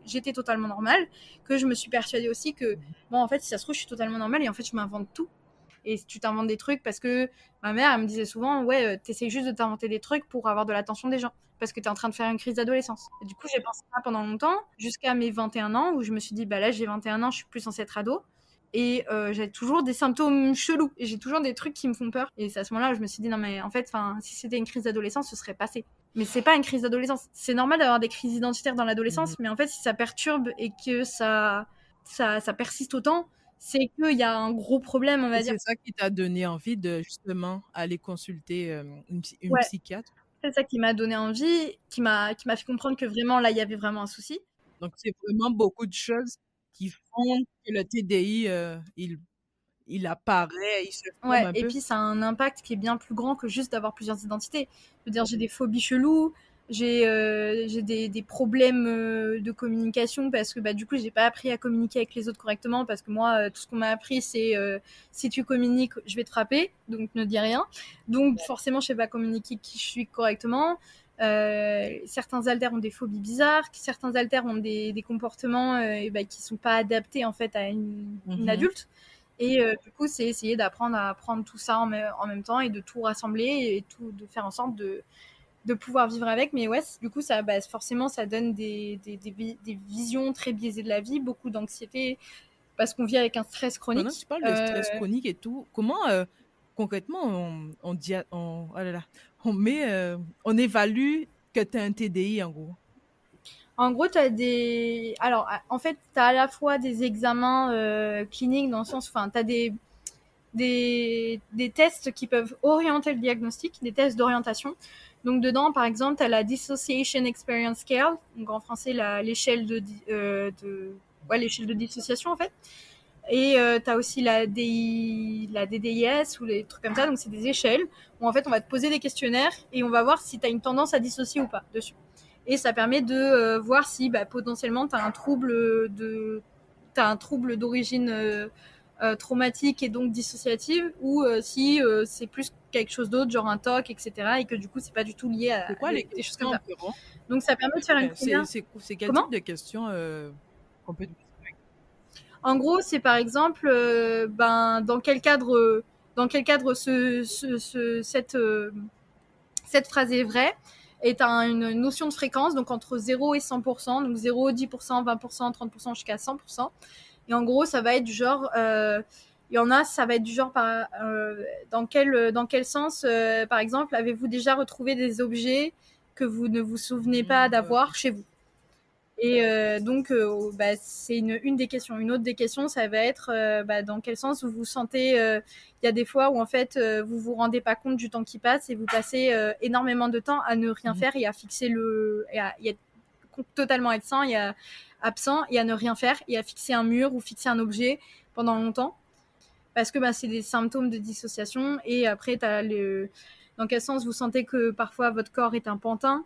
j'étais totalement normale, que je me suis persuadée aussi que bon en fait si ça se trouve je suis totalement normale et en fait je m'invente tout. Et tu t'inventes des trucs parce que ma mère, elle me disait souvent, ouais, t'essayes juste de t'inventer des trucs pour avoir de l'attention des gens. Parce que t'es en train de faire une crise d'adolescence. Et du coup, j'ai pensé ça pendant longtemps, jusqu'à mes 21 ans, où je me suis dit, bah là, j'ai 21 ans, je suis plus censée être ado. Et j'ai toujours des symptômes chelous. Et j'ai toujours des trucs qui me font peur. Et c'est à ce moment-là où je me suis dit, non, mais en fait, si c'était une crise d'adolescence, ce serait passé. Mais c'est pas une crise d'adolescence. C'est normal d'avoir des crises identitaires dans l'adolescence, mais en fait, si ça perturbe et que ça persiste autant, c'est qu'il y a un gros problème, on va Et dire. c'est ça qui t'a donné envie de justement aller consulter une Ouais, psychiatre. c'est ça qui m'a donné envie, qui m'a fait comprendre que vraiment là, il y avait vraiment un souci. Donc, c'est vraiment beaucoup de choses qui font que le TDI, il apparaît, il se forme Ouais, un et peu. puis ça a un impact qui est bien plus grand que juste d'avoir plusieurs identités. Je veux dire, j'ai des phobies cheloues, j'ai des problèmes de communication parce que du coup, j'ai pas appris à communiquer avec les autres correctement parce que moi, tout ce qu'on m'a appris, c'est si tu communiques, je vais te frapper, donc ne dis rien. Donc forcément, je sais pas communiquer qui je suis correctement. Certains alters ont des phobies bizarres, certains alters ont des comportements qui sont pas adaptés en fait à une adulte. Et du coup, c'est essayer d'apprendre à prendre tout ça en même temps et de tout rassembler et de faire en sorte de pouvoir vivre avec. Mais ouais, du coup, forcément, ça donne des visions très biaisées de la vie, beaucoup d'anxiété, parce qu'on vit avec un stress Pendant que tu chronique. parles de stress chronique et tout, comment concrètement oh là là, on évalue que tu as un TDI en gros? En gros, alors, en fait, tu as à la fois des examens cliniques dans le sens, enfin, tu as des tests qui peuvent orienter le diagnostic, des tests d'orientation. Donc dedans, par exemple, tu as la Dissociation Experience Scale, donc en français l'échelle l'échelle de dissociation en fait. Et tu as aussi la DDIS ou les trucs comme ça, donc c'est des échelles où en fait on va te poser des questionnaires et on va voir si tu as une tendance à dissocier ou pas dessus. Et ça permet de voir si potentiellement tu as un trouble d'origine traumatique et donc dissociative, ou si c'est plus quelque chose d'autre, genre un TOC, etc. Et que du coup, c'est pas du tout lié à C'est quoi les des choses comme questions ça. environ? Donc ça permet de faire une première. C'est quel Comment? type de questions qu'on peut En gros, c'est par exemple, dans quel cadre cette phrase est vraie, et tu as une notion de fréquence, donc entre 0 et 100%, donc 0, 10%, 20%, 30% jusqu'à 100%. Et en gros, ça va être du genre, il y en a, ça va être du genre, dans quel sens, par exemple, avez-vous déjà retrouvé des objets que vous ne vous souvenez pas Ouais, ok. d'avoir chez vous? Et donc, c'est une des questions. Une autre des questions, ça va être dans quel sens vous vous sentez. Il y a des fois où en fait, vous vous rendez pas compte du temps qui passe et vous passez énormément de temps à ne rien faire et à fixer et à totalement absent et à ne rien faire et à fixer un mur ou fixer un objet pendant longtemps, parce que c'est des symptômes de dissociation. Et après, tu as dans quel sens vous sentez que parfois votre corps est un pantin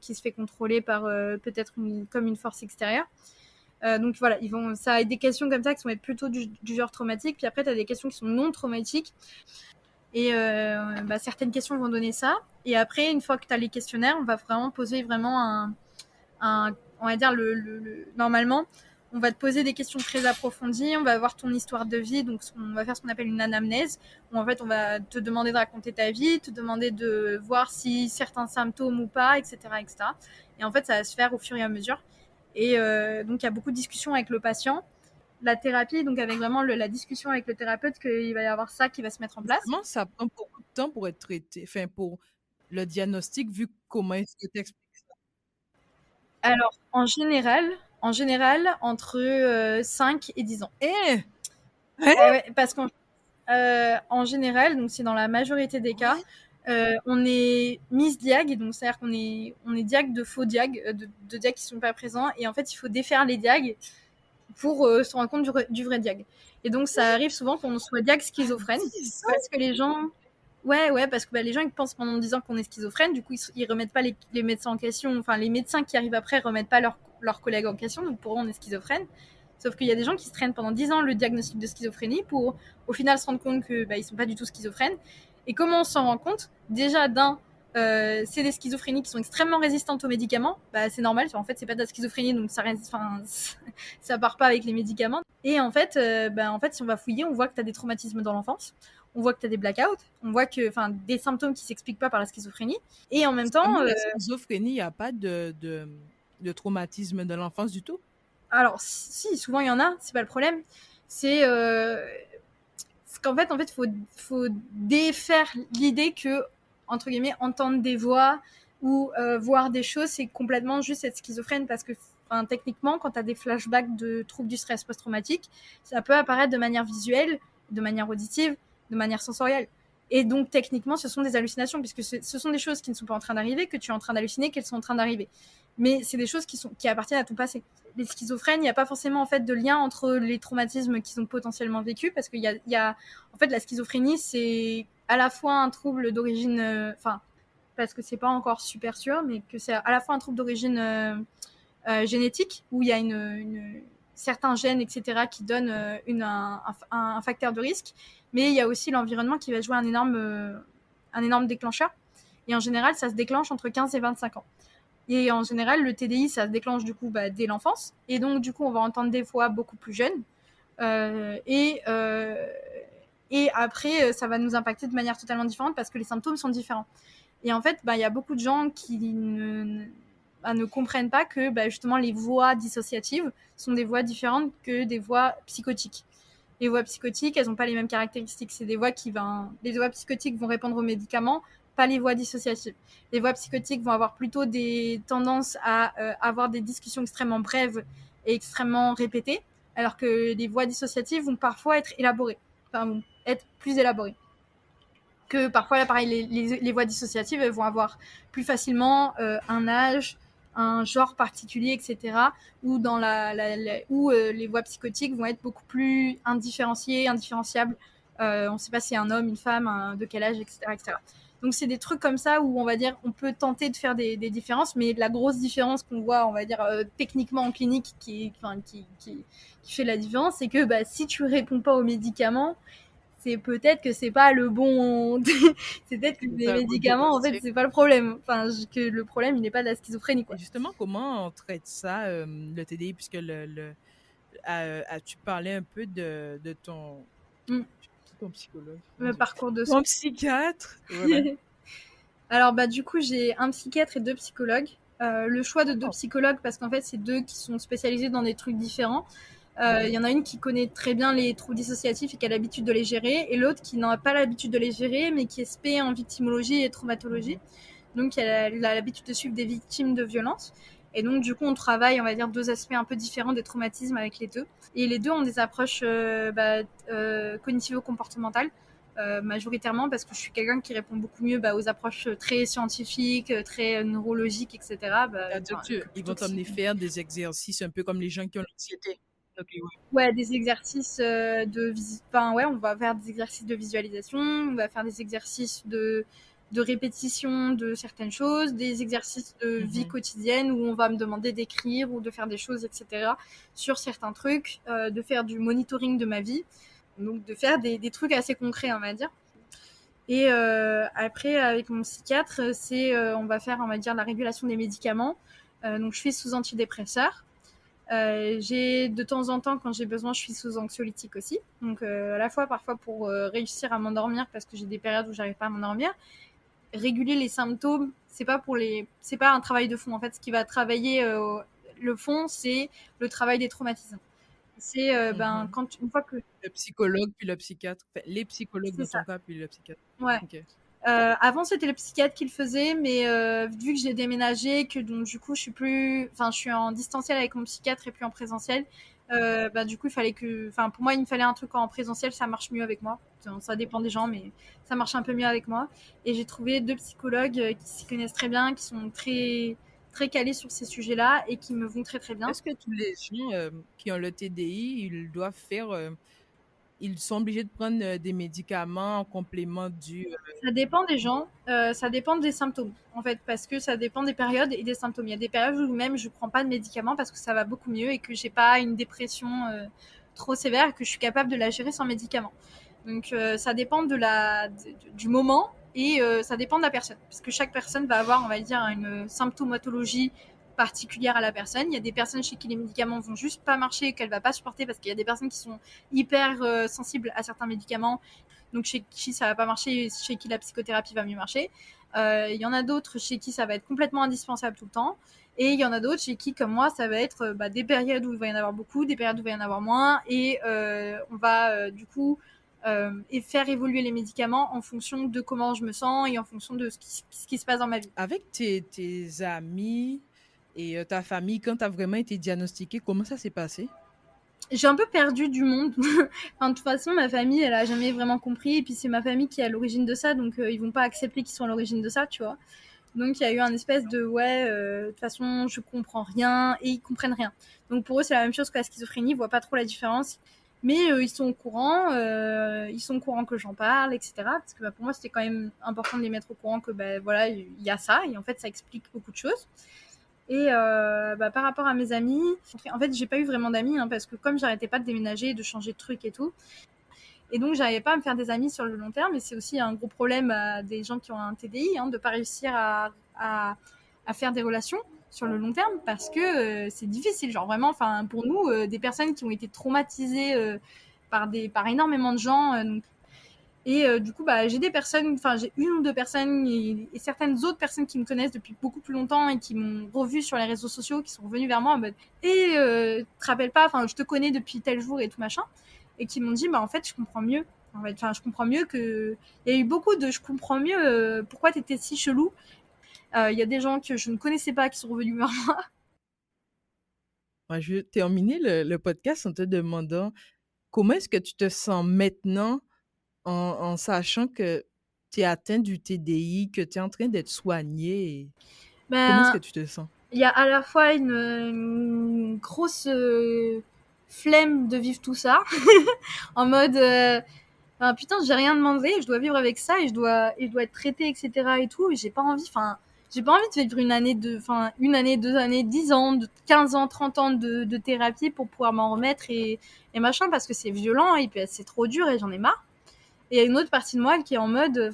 qui se fait contrôler par peut-être comme une force extérieure. Donc voilà, ça a des questions comme ça qui sont plutôt du genre traumatique. Puis après, tu as des questions qui sont non traumatiques. Et certaines questions vont donner ça. Et après, une fois que tu as les questionnaires, on va vraiment poser vraiment on va dire, normalement, on va te poser des questions très approfondies, on va voir ton histoire de vie, donc on va faire ce qu'on appelle une anamnèse, où en fait on va te demander de raconter ta vie, te demander de voir si certains symptômes ou pas, etc., etc. Et en fait, ça va se faire au fur et à mesure. Et donc il y a beaucoup de discussions avec le patient. La thérapie, donc avec vraiment la discussion avec le thérapeute, qu'il va y avoir ça qui va se mettre en place. Vraiment, ça prend beaucoup de temps pour être traité, enfin pour le diagnostic, vu comment est-ce que tu expliques ça? Alors, en général entre 5 et 10 ans. Eh! Hein? Ouais, parce qu'en En général, donc c'est dans la majorité des cas, on est misdiag, donc c'est-à-dire qu'on est diag de faux diag, de diag qui sont pas présents, et en fait il faut défaire les diags pour se rendre compte du vrai diag. Et donc ça arrive souvent qu'on soit diag schizophrène, parce que les gens... Ouais, parce que les gens ils pensent pendant 10 ans qu'on est schizophrène, du coup ils remettent pas les médecins en question, enfin les médecins qui arrivent après remettent pas leurs collègues en question, donc pour eux on est schizophrène. Sauf qu'il y a des gens qui se traînent pendant 10 ans le diagnostic de schizophrénie pour au final se rendre compte que ils sont pas du tout schizophrènes. Et comment on s'en rend compte? Déjà c'est des schizophrénies qui sont extrêmement résistantes aux médicaments. C'est normal, en fait c'est pas de la schizophrénie, donc ça part pas avec les médicaments. Et en fait, si on va fouiller, on voit que tu as des traumatismes dans l'enfance, on voit que tu as des blackouts, on voit que des symptômes qui s'expliquent pas par la schizophrénie. Et en même temps, La schizophrénie, il n'y a pas de traumatisme de l'enfance du tout? Alors, si, souvent il y en a, c'est pas le problème. C'est qu'en fait, faut défaire l'idée que, entre guillemets, entendre des voix ou voir des choses, c'est complètement juste être schizophrène parce que, techniquement, quand tu as des flashbacks de troubles du stress post-traumatique, ça peut apparaître de manière visuelle, de manière auditive, de manière sensorielle. Et donc, techniquement, ce sont des hallucinations, puisque ce sont des choses qui ne sont pas en train d'arriver, que tu es en train d'halluciner, qu'elles sont en train d'arriver. Mais c'est des choses qui appartiennent à ton passé. Les schizophrènes, il n'y a pas forcément en fait de lien entre les traumatismes qu'ils ont potentiellement vécus, parce qu'il y a en fait la schizophrénie, c'est à la fois un trouble d'origine, parce que c'est pas encore super sûr, mais que c'est à la fois un trouble d'origine génétique, où il y a certains gènes, etc., qui donnent un facteur de risque, mais il y a aussi l'environnement qui va jouer un énorme déclencheur. Et en général, ça se déclenche entre 15 et 25 ans. Et en général, le TDI, ça se déclenche du coup dès l'enfance. Et donc, du coup, on va entendre des voix beaucoup plus jeunes. Et après, ça va nous impacter de manière totalement différente parce que les symptômes sont différents. Et en fait, il y a beaucoup de gens qui ne comprennent pas que justement les voix dissociatives sont des voix différentes que des voix psychotiques. Les voix psychotiques, elles n'ont pas les mêmes caractéristiques. C'est des voix les voix psychotiques vont répondre aux médicaments, pas les voix dissociatives. Les voix psychotiques vont avoir plutôt des tendances à avoir des discussions extrêmement brèves et extrêmement répétées, alors que les voix dissociatives vont parfois être élaborées, vont être plus élaborées. Que parfois, là, pareil, les voix dissociatives, elles vont avoir plus facilement un âge, un genre particulier, etc. Ou les voix psychotiques vont être beaucoup plus indiférenciables. On ne sait pas si c'est un homme, une femme, de quel âge, etc., etc. Donc c'est des trucs comme ça où on va dire on peut tenter de faire des différences, mais la grosse différence qu'on voit, on va dire techniquement en clinique, qui fait la différence, c'est que si tu réponds pas aux médicaments, c'est peut-être que c'est pas le bon. C'est peut-être que les médicaments, en fait, c'est pas le problème. Que le problème, il n'est pas de la schizophrénie, quoi. Et justement, comment on traite ça, le TDI, puisque tu parlais un peu de ton psychologue, Le parcours de ton psychiatre. Ouais. Alors, du coup, j'ai un psychiatre et 2 psychologues. Le choix de 2 psychologues, parce qu'en fait, c'est 2 qui sont spécialisés dans des trucs différents. Il y en a une qui connaît très bien les troubles dissociatifs et qui a l'habitude de les gérer, et l'autre qui n'a pas l'habitude de les gérer, mais qui est spé en victimologie et traumatologie. Donc, elle a l'habitude de suivre des victimes de violences. Et donc, du coup, on travaille, on va dire, 2 aspects un peu différents des traumatismes avec les 2. Et les 2 ont des approches cognitivo-comportementales, majoritairement parce que je suis quelqu'un qui répond beaucoup mieux aux approches très scientifiques, très neurologiques, etc. Ils vont t'emmener faire des exercices un peu comme les gens qui ont l'anxiété. Okay, ouais, des exercices on va faire des exercices de visualisation, on va faire des exercices de répétition de certaines choses, des exercices de vie quotidienne où on va me demander d'écrire ou de faire des choses, etc. sur certains trucs, de faire du monitoring de ma vie, donc de faire des trucs assez concrets, on va dire. Et après, avec mon psychiatre, on va faire, on va dire, la régulation des médicaments. Donc, je suis sous antidépresseurs. J'ai de temps en temps, quand j'ai besoin, je suis sous anxiolytique aussi. Donc, à la fois, parfois, pour réussir à m'endormir, parce que j'ai des périodes où j'arrive pas à m'endormir. Réguler les symptômes, c'est pas un travail de fond. En fait, ce qui va travailler le fond, c'est le travail des traumatismes. C'est une fois que le psychologue puis le psychiatre, les psychologues dans ton cas puis le psychiatre. Ouais. Okay. Avant, c'était le psychiatre qui le faisait, mais vu que j'ai déménagé, que donc du coup, je suis en distanciel avec mon psychiatre et plus en présentiel. Du coup, pour moi, il me fallait un truc en présentiel, ça marche mieux avec moi. Ça dépend des gens, mais ça marche un peu mieux avec moi. Et j'ai trouvé 2 psychologues qui s'y connaissent très bien, qui sont très très calés sur ces sujets-là et qui me vont très très bien. Est-ce que tous les gens qui ont le TDI, ils doivent faire, ils sont obligés de prendre des médicaments en complément du... Ça dépend des gens, ça dépend des symptômes, en fait, parce que ça dépend des périodes et des symptômes. Il y a des périodes où même je prends pas de médicaments parce que ça va beaucoup mieux et que j'ai pas une dépression trop sévère et que je suis capable de la gérer sans médicaments. Donc ça dépend du moment et ça dépend de la personne, parce que chaque personne va avoir, on va dire, une symptomatologie particulière à la personne. Il y a des personnes chez qui les médicaments vont juste pas marcher, qu'elle va pas supporter, parce qu'il y a des personnes qui sont hyper sensibles à certains médicaments, donc chez qui ça va pas marcher, chez qui la psychothérapie va mieux marcher. Il y en a d'autres chez qui ça va être complètement indispensable tout le temps. Et il y en a d'autres chez qui, comme moi, ça va être des périodes où il va y en avoir beaucoup, des périodes où il va y en avoir moins. Et on va du coup et faire évoluer les médicaments en fonction de comment je me sens et en fonction de ce qui se passe dans ma vie. Avec tes amis et ta famille, quand tu as vraiment été diagnostiqué, comment ça s'est passé? J'ai un peu perdu du monde. Enfin, de toute façon, ma famille, elle a jamais vraiment compris. Et puis, c'est ma famille qui est à l'origine de ça. Donc, ils vont pas accepter qu'ils soient à l'origine de ça, tu vois. Donc, il y a eu un espèce de ouais, de toute façon, je comprends rien. Et ils comprennent rien. Donc, pour eux, c'est la même chose que la schizophrénie. Ils voient pas trop la différence. Mais ils sont au courant. Ils sont au courant que j'en parle, etc. Parce que pour moi, c'était quand même important de les mettre au courant que voilà, il y a ça. Et en fait, ça explique beaucoup de choses. Et par rapport à mes amis, en fait, j'ai pas eu vraiment d'amis parce que comme j'arrêtais pas de déménager, de changer de truc et tout, et donc j'arrivais pas à me faire des amis sur le long terme. Et c'est aussi un gros problème des gens qui ont un TDI de pas réussir à faire des relations sur le long terme parce que c'est difficile. Genre vraiment, enfin pour nous, des personnes qui ont été traumatisées par énormément de gens. Et du coup, j'ai des personnes, enfin, j'ai une ou deux personnes et certaines autres personnes qui me connaissent depuis beaucoup plus longtemps et qui m'ont revu sur les réseaux sociaux, qui sont revenus vers moi en mode te rappelles pas, enfin, je te connais depuis tel jour et tout machin, et qui m'ont dit, en fait, je comprends mieux. En fait, enfin, je comprends mieux que. Il y a eu beaucoup de je comprends mieux pourquoi t'étais si chelou. Il y a des gens que je ne connaissais pas qui sont revenus vers moi. Moi, je vais terminer le podcast en te demandant comment est-ce que tu te sens maintenant en sachant que tu es atteint du TDI, que tu es en train d'être soigné. Comment est-ce que Ben, tu te sens? il y a à la fois une grosse flemme de vivre tout ça, en mode putain, j'ai rien demandé, je dois vivre avec ça et je dois être traitée, etc. et tout, et j'ai pas envie de vivre une année, 2 années, 10 ans, 15 ans, 30 ans de thérapie pour pouvoir m'en remettre et machin, parce que c'est violent et puis c'est trop dur et j'en ai marre. Et il y a une autre partie de moi qui est en mode,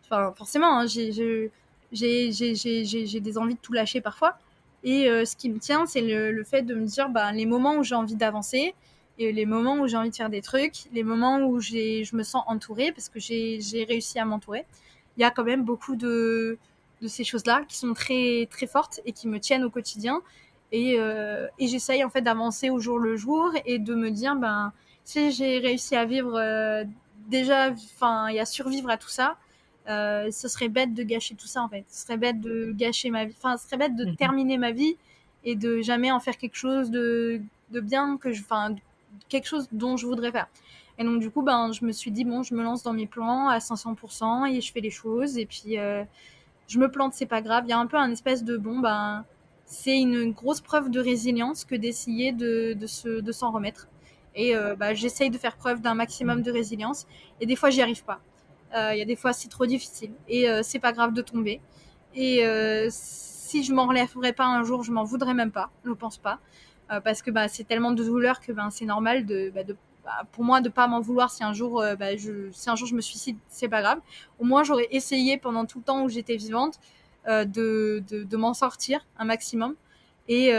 forcément, j'ai des envies de tout lâcher parfois. Et ce qui me tient, c'est le fait de me dire, les moments où j'ai envie d'avancer, et les moments où j'ai envie de faire des trucs, les moments où je me sens entourée, parce que j'ai réussi à m'entourer. Il y a quand même beaucoup de ces choses-là qui sont très, très fortes et qui me tiennent au quotidien. Et j'essaye en fait d'avancer au jour le jour et de me dire, si j'ai réussi à vivre déjà, et à survivre à tout ça, ce serait bête de gâcher tout ça en fait. Ce serait bête de gâcher ma vie. Enfin, ce serait bête de Mhm. terminer ma vie et de jamais en faire quelque chose de bien quelque chose dont je voudrais faire. Et donc du coup, je me suis dit bon, je me lance dans mes plans à 500% et je fais les choses. Et puis je me plante, c'est pas grave. Il y a un peu un espèce de c'est une grosse preuve de résilience que d'essayer de s'en remettre. Et j'essaye de faire preuve d'un maximum de résilience. Et des fois, j'y arrive pas. Il y a des fois, c'est trop difficile. Et c'est pas grave de tomber. Et si je m'en relèverais pas un jour, je m'en voudrais même pas. Je pense pas. Parce que c'est tellement de douleur que c'est normal pour moi de pas m'en vouloir si un jour si un jour je me suicide, c'est pas grave. Au moins j'aurais essayé pendant tout le temps où j'étais vivante de m'en sortir un maximum. Et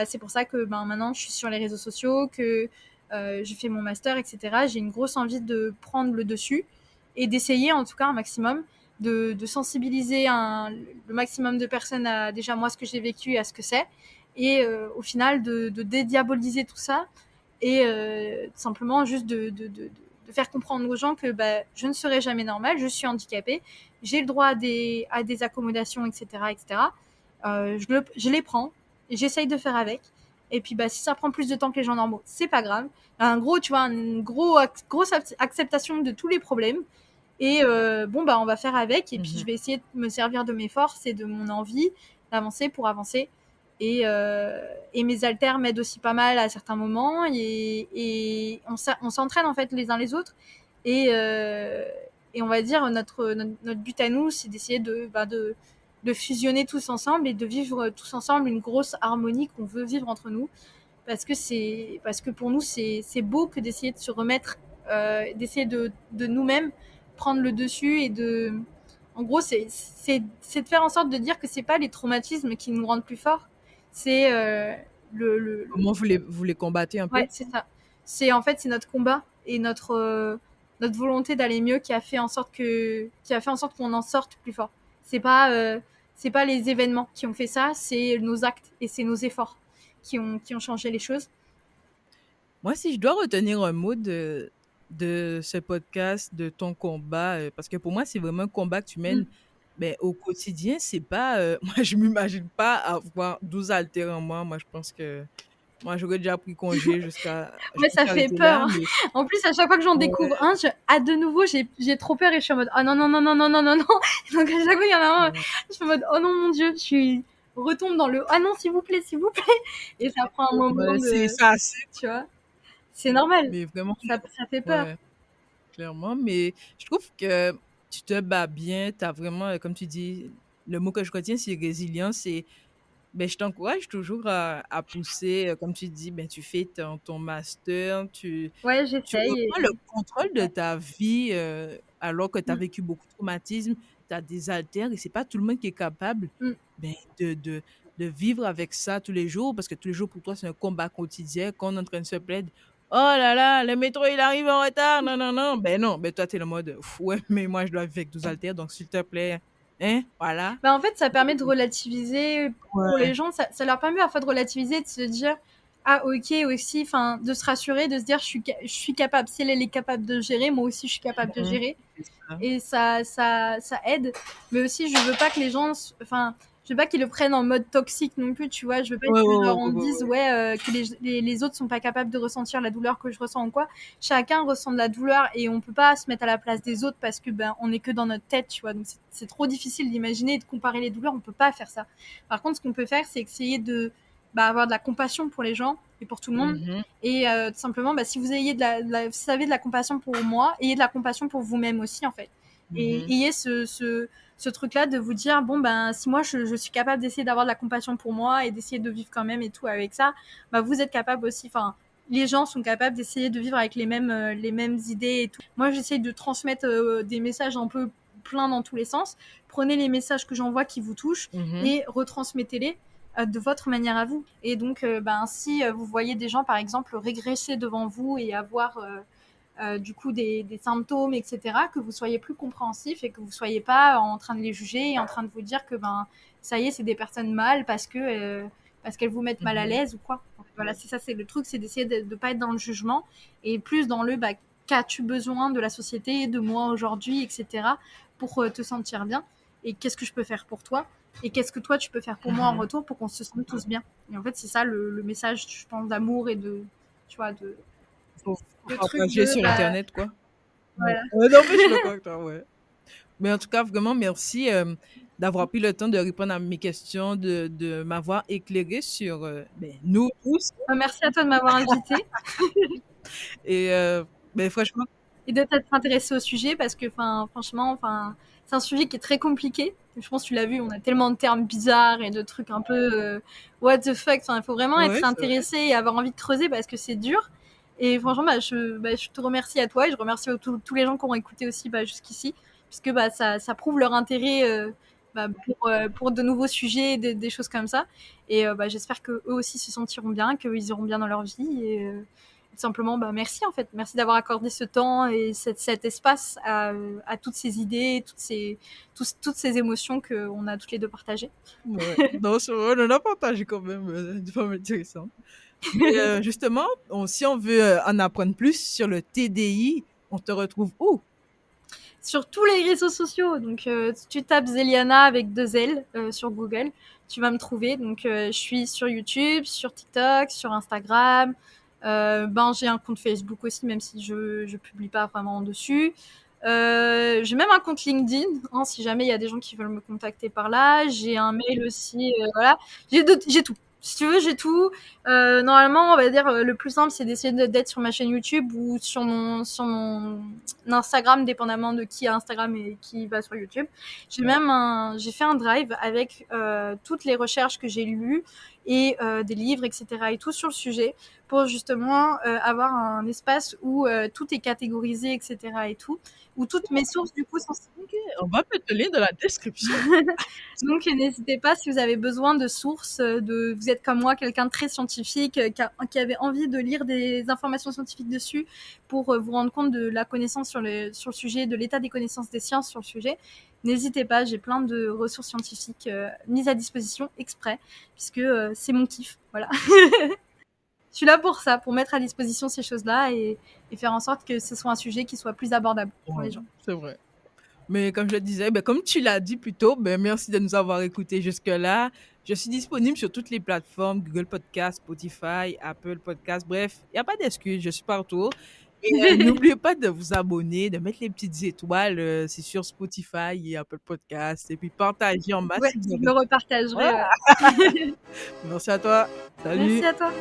c'est pour ça que maintenant je suis sur les réseaux sociaux, que je fais mon master, etc. J'ai une grosse envie de prendre le dessus et d'essayer en tout cas un maximum de sensibiliser le maximum de personnes à déjà moi ce que j'ai vécu et à ce que c'est. Et au final de dédiaboliser tout ça et simplement juste de faire comprendre aux gens que je ne serai jamais normale, je suis handicapée, j'ai le droit à des accommodations, etc. etc. Je les prends, j'essaye de faire avec. Et puis si ça prend plus de temps que les gens normaux, c'est pas grave. Une grosse acceptation de tous les problèmes. Et on va faire avec. Et puis je vais essayer de me servir de mes forces et de mon envie d'avancer pour avancer. Et mes haltères m'aident aussi pas mal à certains moments. Et on s'entraîne en fait les uns les autres. Et on va dire notre but à nous, c'est d'essayer de fusionner tous ensemble et de vivre tous ensemble une grosse harmonie qu'on veut vivre entre nous. Parce que pour nous, c'est beau que d'essayer de se remettre, d'essayer de nous-mêmes prendre le dessus et en gros, c'est de faire en sorte de dire que c'est pas les traumatismes qui nous rendent plus forts, c'est Comment vous les combattez un peu? Ouais, c'est ça. C'est notre combat et notre volonté d'aller mieux qui a fait en sorte qu'on en sorte plus fort. C'est pas les événements qui ont fait ça, c'est nos actes et c'est nos efforts qui ont changé les choses. Moi, si je dois retenir un mot de ce podcast, de ton combat, parce que pour moi, c'est vraiment un combat que tu mènes au quotidien. C'est pas. Moi, je m'imagine pas avoir 12 haltères en moi. Moi, je pense que. Moi, j'aurais déjà pris congé jusqu'à. Mais ça fait peur. Mais... En plus, à chaque fois que j'en découvre un, de nouveau, j'ai trop peur et je suis en mode ah non, non, non, non, non, non, non, non. Donc à chaque fois, il y en a un, je suis en mode oh non, mon Dieu, je retombe dans le ah non, s'il vous plaît, s'il vous plaît. Et ça prend un moment c'est ça, tu vois. C'est normal. Mais vraiment. Ça fait peur. Ouais, clairement. Mais je trouve que tu te bats bien. Tu as vraiment, comme tu dis, le mot que je retiens, c'est résilience. Et je t'encourage toujours à pousser. Comme tu dis, tu fais ton master. Tu j'essaye. reprends le contrôle de ta vie alors que tu as vécu beaucoup de traumatismes. Tu as des haltères et c'est pas tout le monde qui est capable de vivre avec ça tous les jours, parce que tous les jours pour toi c'est un combat quotidien. Quand on est en train de se plaindre, oh là là, le métro il arrive en retard, non, non, non. Non, toi t'es le mode, ouais, mais moi je dois vivre avec 12 haltères, donc s'il te plaît, hein, voilà. En fait, ça permet de relativiser pour les gens. Ça leur permet à la fois de relativiser, de se dire ah ok aussi, enfin de se rassurer, de se dire je suis capable. Si elle est capable de gérer, moi aussi je suis capable de gérer. Et ça aide. Mais aussi je veux pas que les gens, je veux pas qu'ils le prennent en mode toxique non plus, tu vois. Je veux pas qu'on dise que les autres sont pas capables de ressentir la douleur que je ressens ou quoi. Chacun ressent de la douleur et on peut pas se mettre à la place des autres parce que on est que dans notre tête, tu vois. Donc c'est trop difficile d'imaginer et de comparer les douleurs. On peut pas faire ça. Par contre, ce qu'on peut faire, c'est essayer de avoir de la compassion pour les gens et pour tout le monde. Et tout simplement, si vous avez de la compassion pour moi, ayez de la compassion pour vous-même aussi, en fait. Et ayez ce truc-là de vous dire, si moi, je suis capable d'essayer d'avoir de la compassion pour moi et d'essayer de vivre quand même et tout avec ça, vous êtes capable aussi, les gens sont capables d'essayer de vivre avec les mêmes idées et tout. Moi, j'essaye de transmettre des messages un peu pleins dans tous les sens. Prenez les messages que j'envoie qui vous touchent et retransmettez-les de votre manière à vous. Et donc, si vous voyez des gens, par exemple, régresser devant vous et avoir du coup des symptômes, etc., que vous soyez plus compréhensif et que vous soyez pas en train de les juger et en train de vous dire que ça y est, c'est des personnes mal parce qu'elles vous mettent mal à l'aise ou quoi. Donc, voilà, c'est ça, c'est le truc, c'est d'essayer de ne pas être dans le jugement et plus dans le qu'as-tu besoin de la société, de moi aujourd'hui, etc., pour te sentir bien, et qu'est-ce que je peux faire pour toi et qu'est-ce que toi tu peux faire pour moi en retour pour qu'on se sente tous bien. Et en fait, c'est ça le message, je pense, d'amour et de, tu vois, de partager sur Internet, quoi. Voilà. Non, mais je suis d'accord avec toi, ouais. Mais en tout cas, vraiment, merci d'avoir pris le temps de répondre à mes questions, de m'avoir éclairé sur nous tous. Merci à toi de m'avoir invité. Et franchement... Et de t'être intéressé au sujet parce que, franchement, c'est un sujet qui est très compliqué. Je pense que tu l'as vu, on a tellement de termes bizarres et de trucs un peu what the fuck. Il faut vraiment être intéressé et avoir envie de creuser parce que c'est dur. Et franchement, je te remercie à toi et je remercie tous les gens qui ont écouté aussi jusqu'ici, puisque ça prouve leur intérêt pour de nouveaux sujets, des choses comme ça. Et j'espère qu'eux aussi se sentiront bien, qu'ils iront bien dans leur vie. Et tout simplement, merci en fait. Merci d'avoir accordé ce temps et cet espace à toutes ces idées, toutes ces émotions qu'on a toutes les deux partagées. Ouais. Non, on en a partagé quand même de façon intéressante. Mais justement, si on veut en apprendre plus sur le TDI, on te retrouve où? Sur tous les réseaux sociaux. Donc, tu tapes Zeliana avec 2 L sur Google, tu vas me trouver. Donc, je suis sur YouTube, sur TikTok, sur Instagram. J'ai un compte Facebook aussi, même si je publie pas vraiment dessus. J'ai même un compte LinkedIn, hein, si jamais il y a des gens qui veulent me contacter par là. J'ai un mail aussi, voilà. J'ai tout. Si tu veux, j'ai tout. Normalement, on va dire le plus simple, c'est d'essayer d'être sur ma chaîne YouTube ou sur mon Instagram, dépendamment de qui a Instagram et qui va sur YouTube. J'ai fait un drive avec toutes les recherches que j'ai lues et des livres, etc. et tout sur le sujet pour justement avoir un espace où tout est catégorisé, etc. et tout, où toutes mes sources du coup sont. Ok, on va mettre le lien dans la description. Donc n'hésitez pas si vous avez besoin de sources, vous êtes comme moi quelqu'un de très scientifique, qui avait envie de lire des informations scientifiques dessus pour vous rendre compte de la connaissance sur le sujet, de l'état des connaissances des sciences sur le sujet. N'hésitez pas, j'ai plein de ressources scientifiques mises à disposition exprès, puisque c'est mon kiff, voilà. Je suis là pour ça, pour mettre à disposition ces choses-là et faire en sorte que ce soit un sujet qui soit plus abordable pour les gens. C'est vrai. Mais comme je le disais, comme tu l'as dit plus tôt, merci de nous avoir écoutés jusque-là. Je suis disponible sur toutes les plateformes, Google Podcast, Spotify, Apple Podcast, bref, il n'y a pas d'excuse, je suis partout. Et n'oubliez pas de vous abonner, de mettre les petites étoiles, c'est sur Spotify et Apple Podcast, et puis partager en masse. Ouais, je le repartagerai. Merci à toi. Salut. Merci à toi.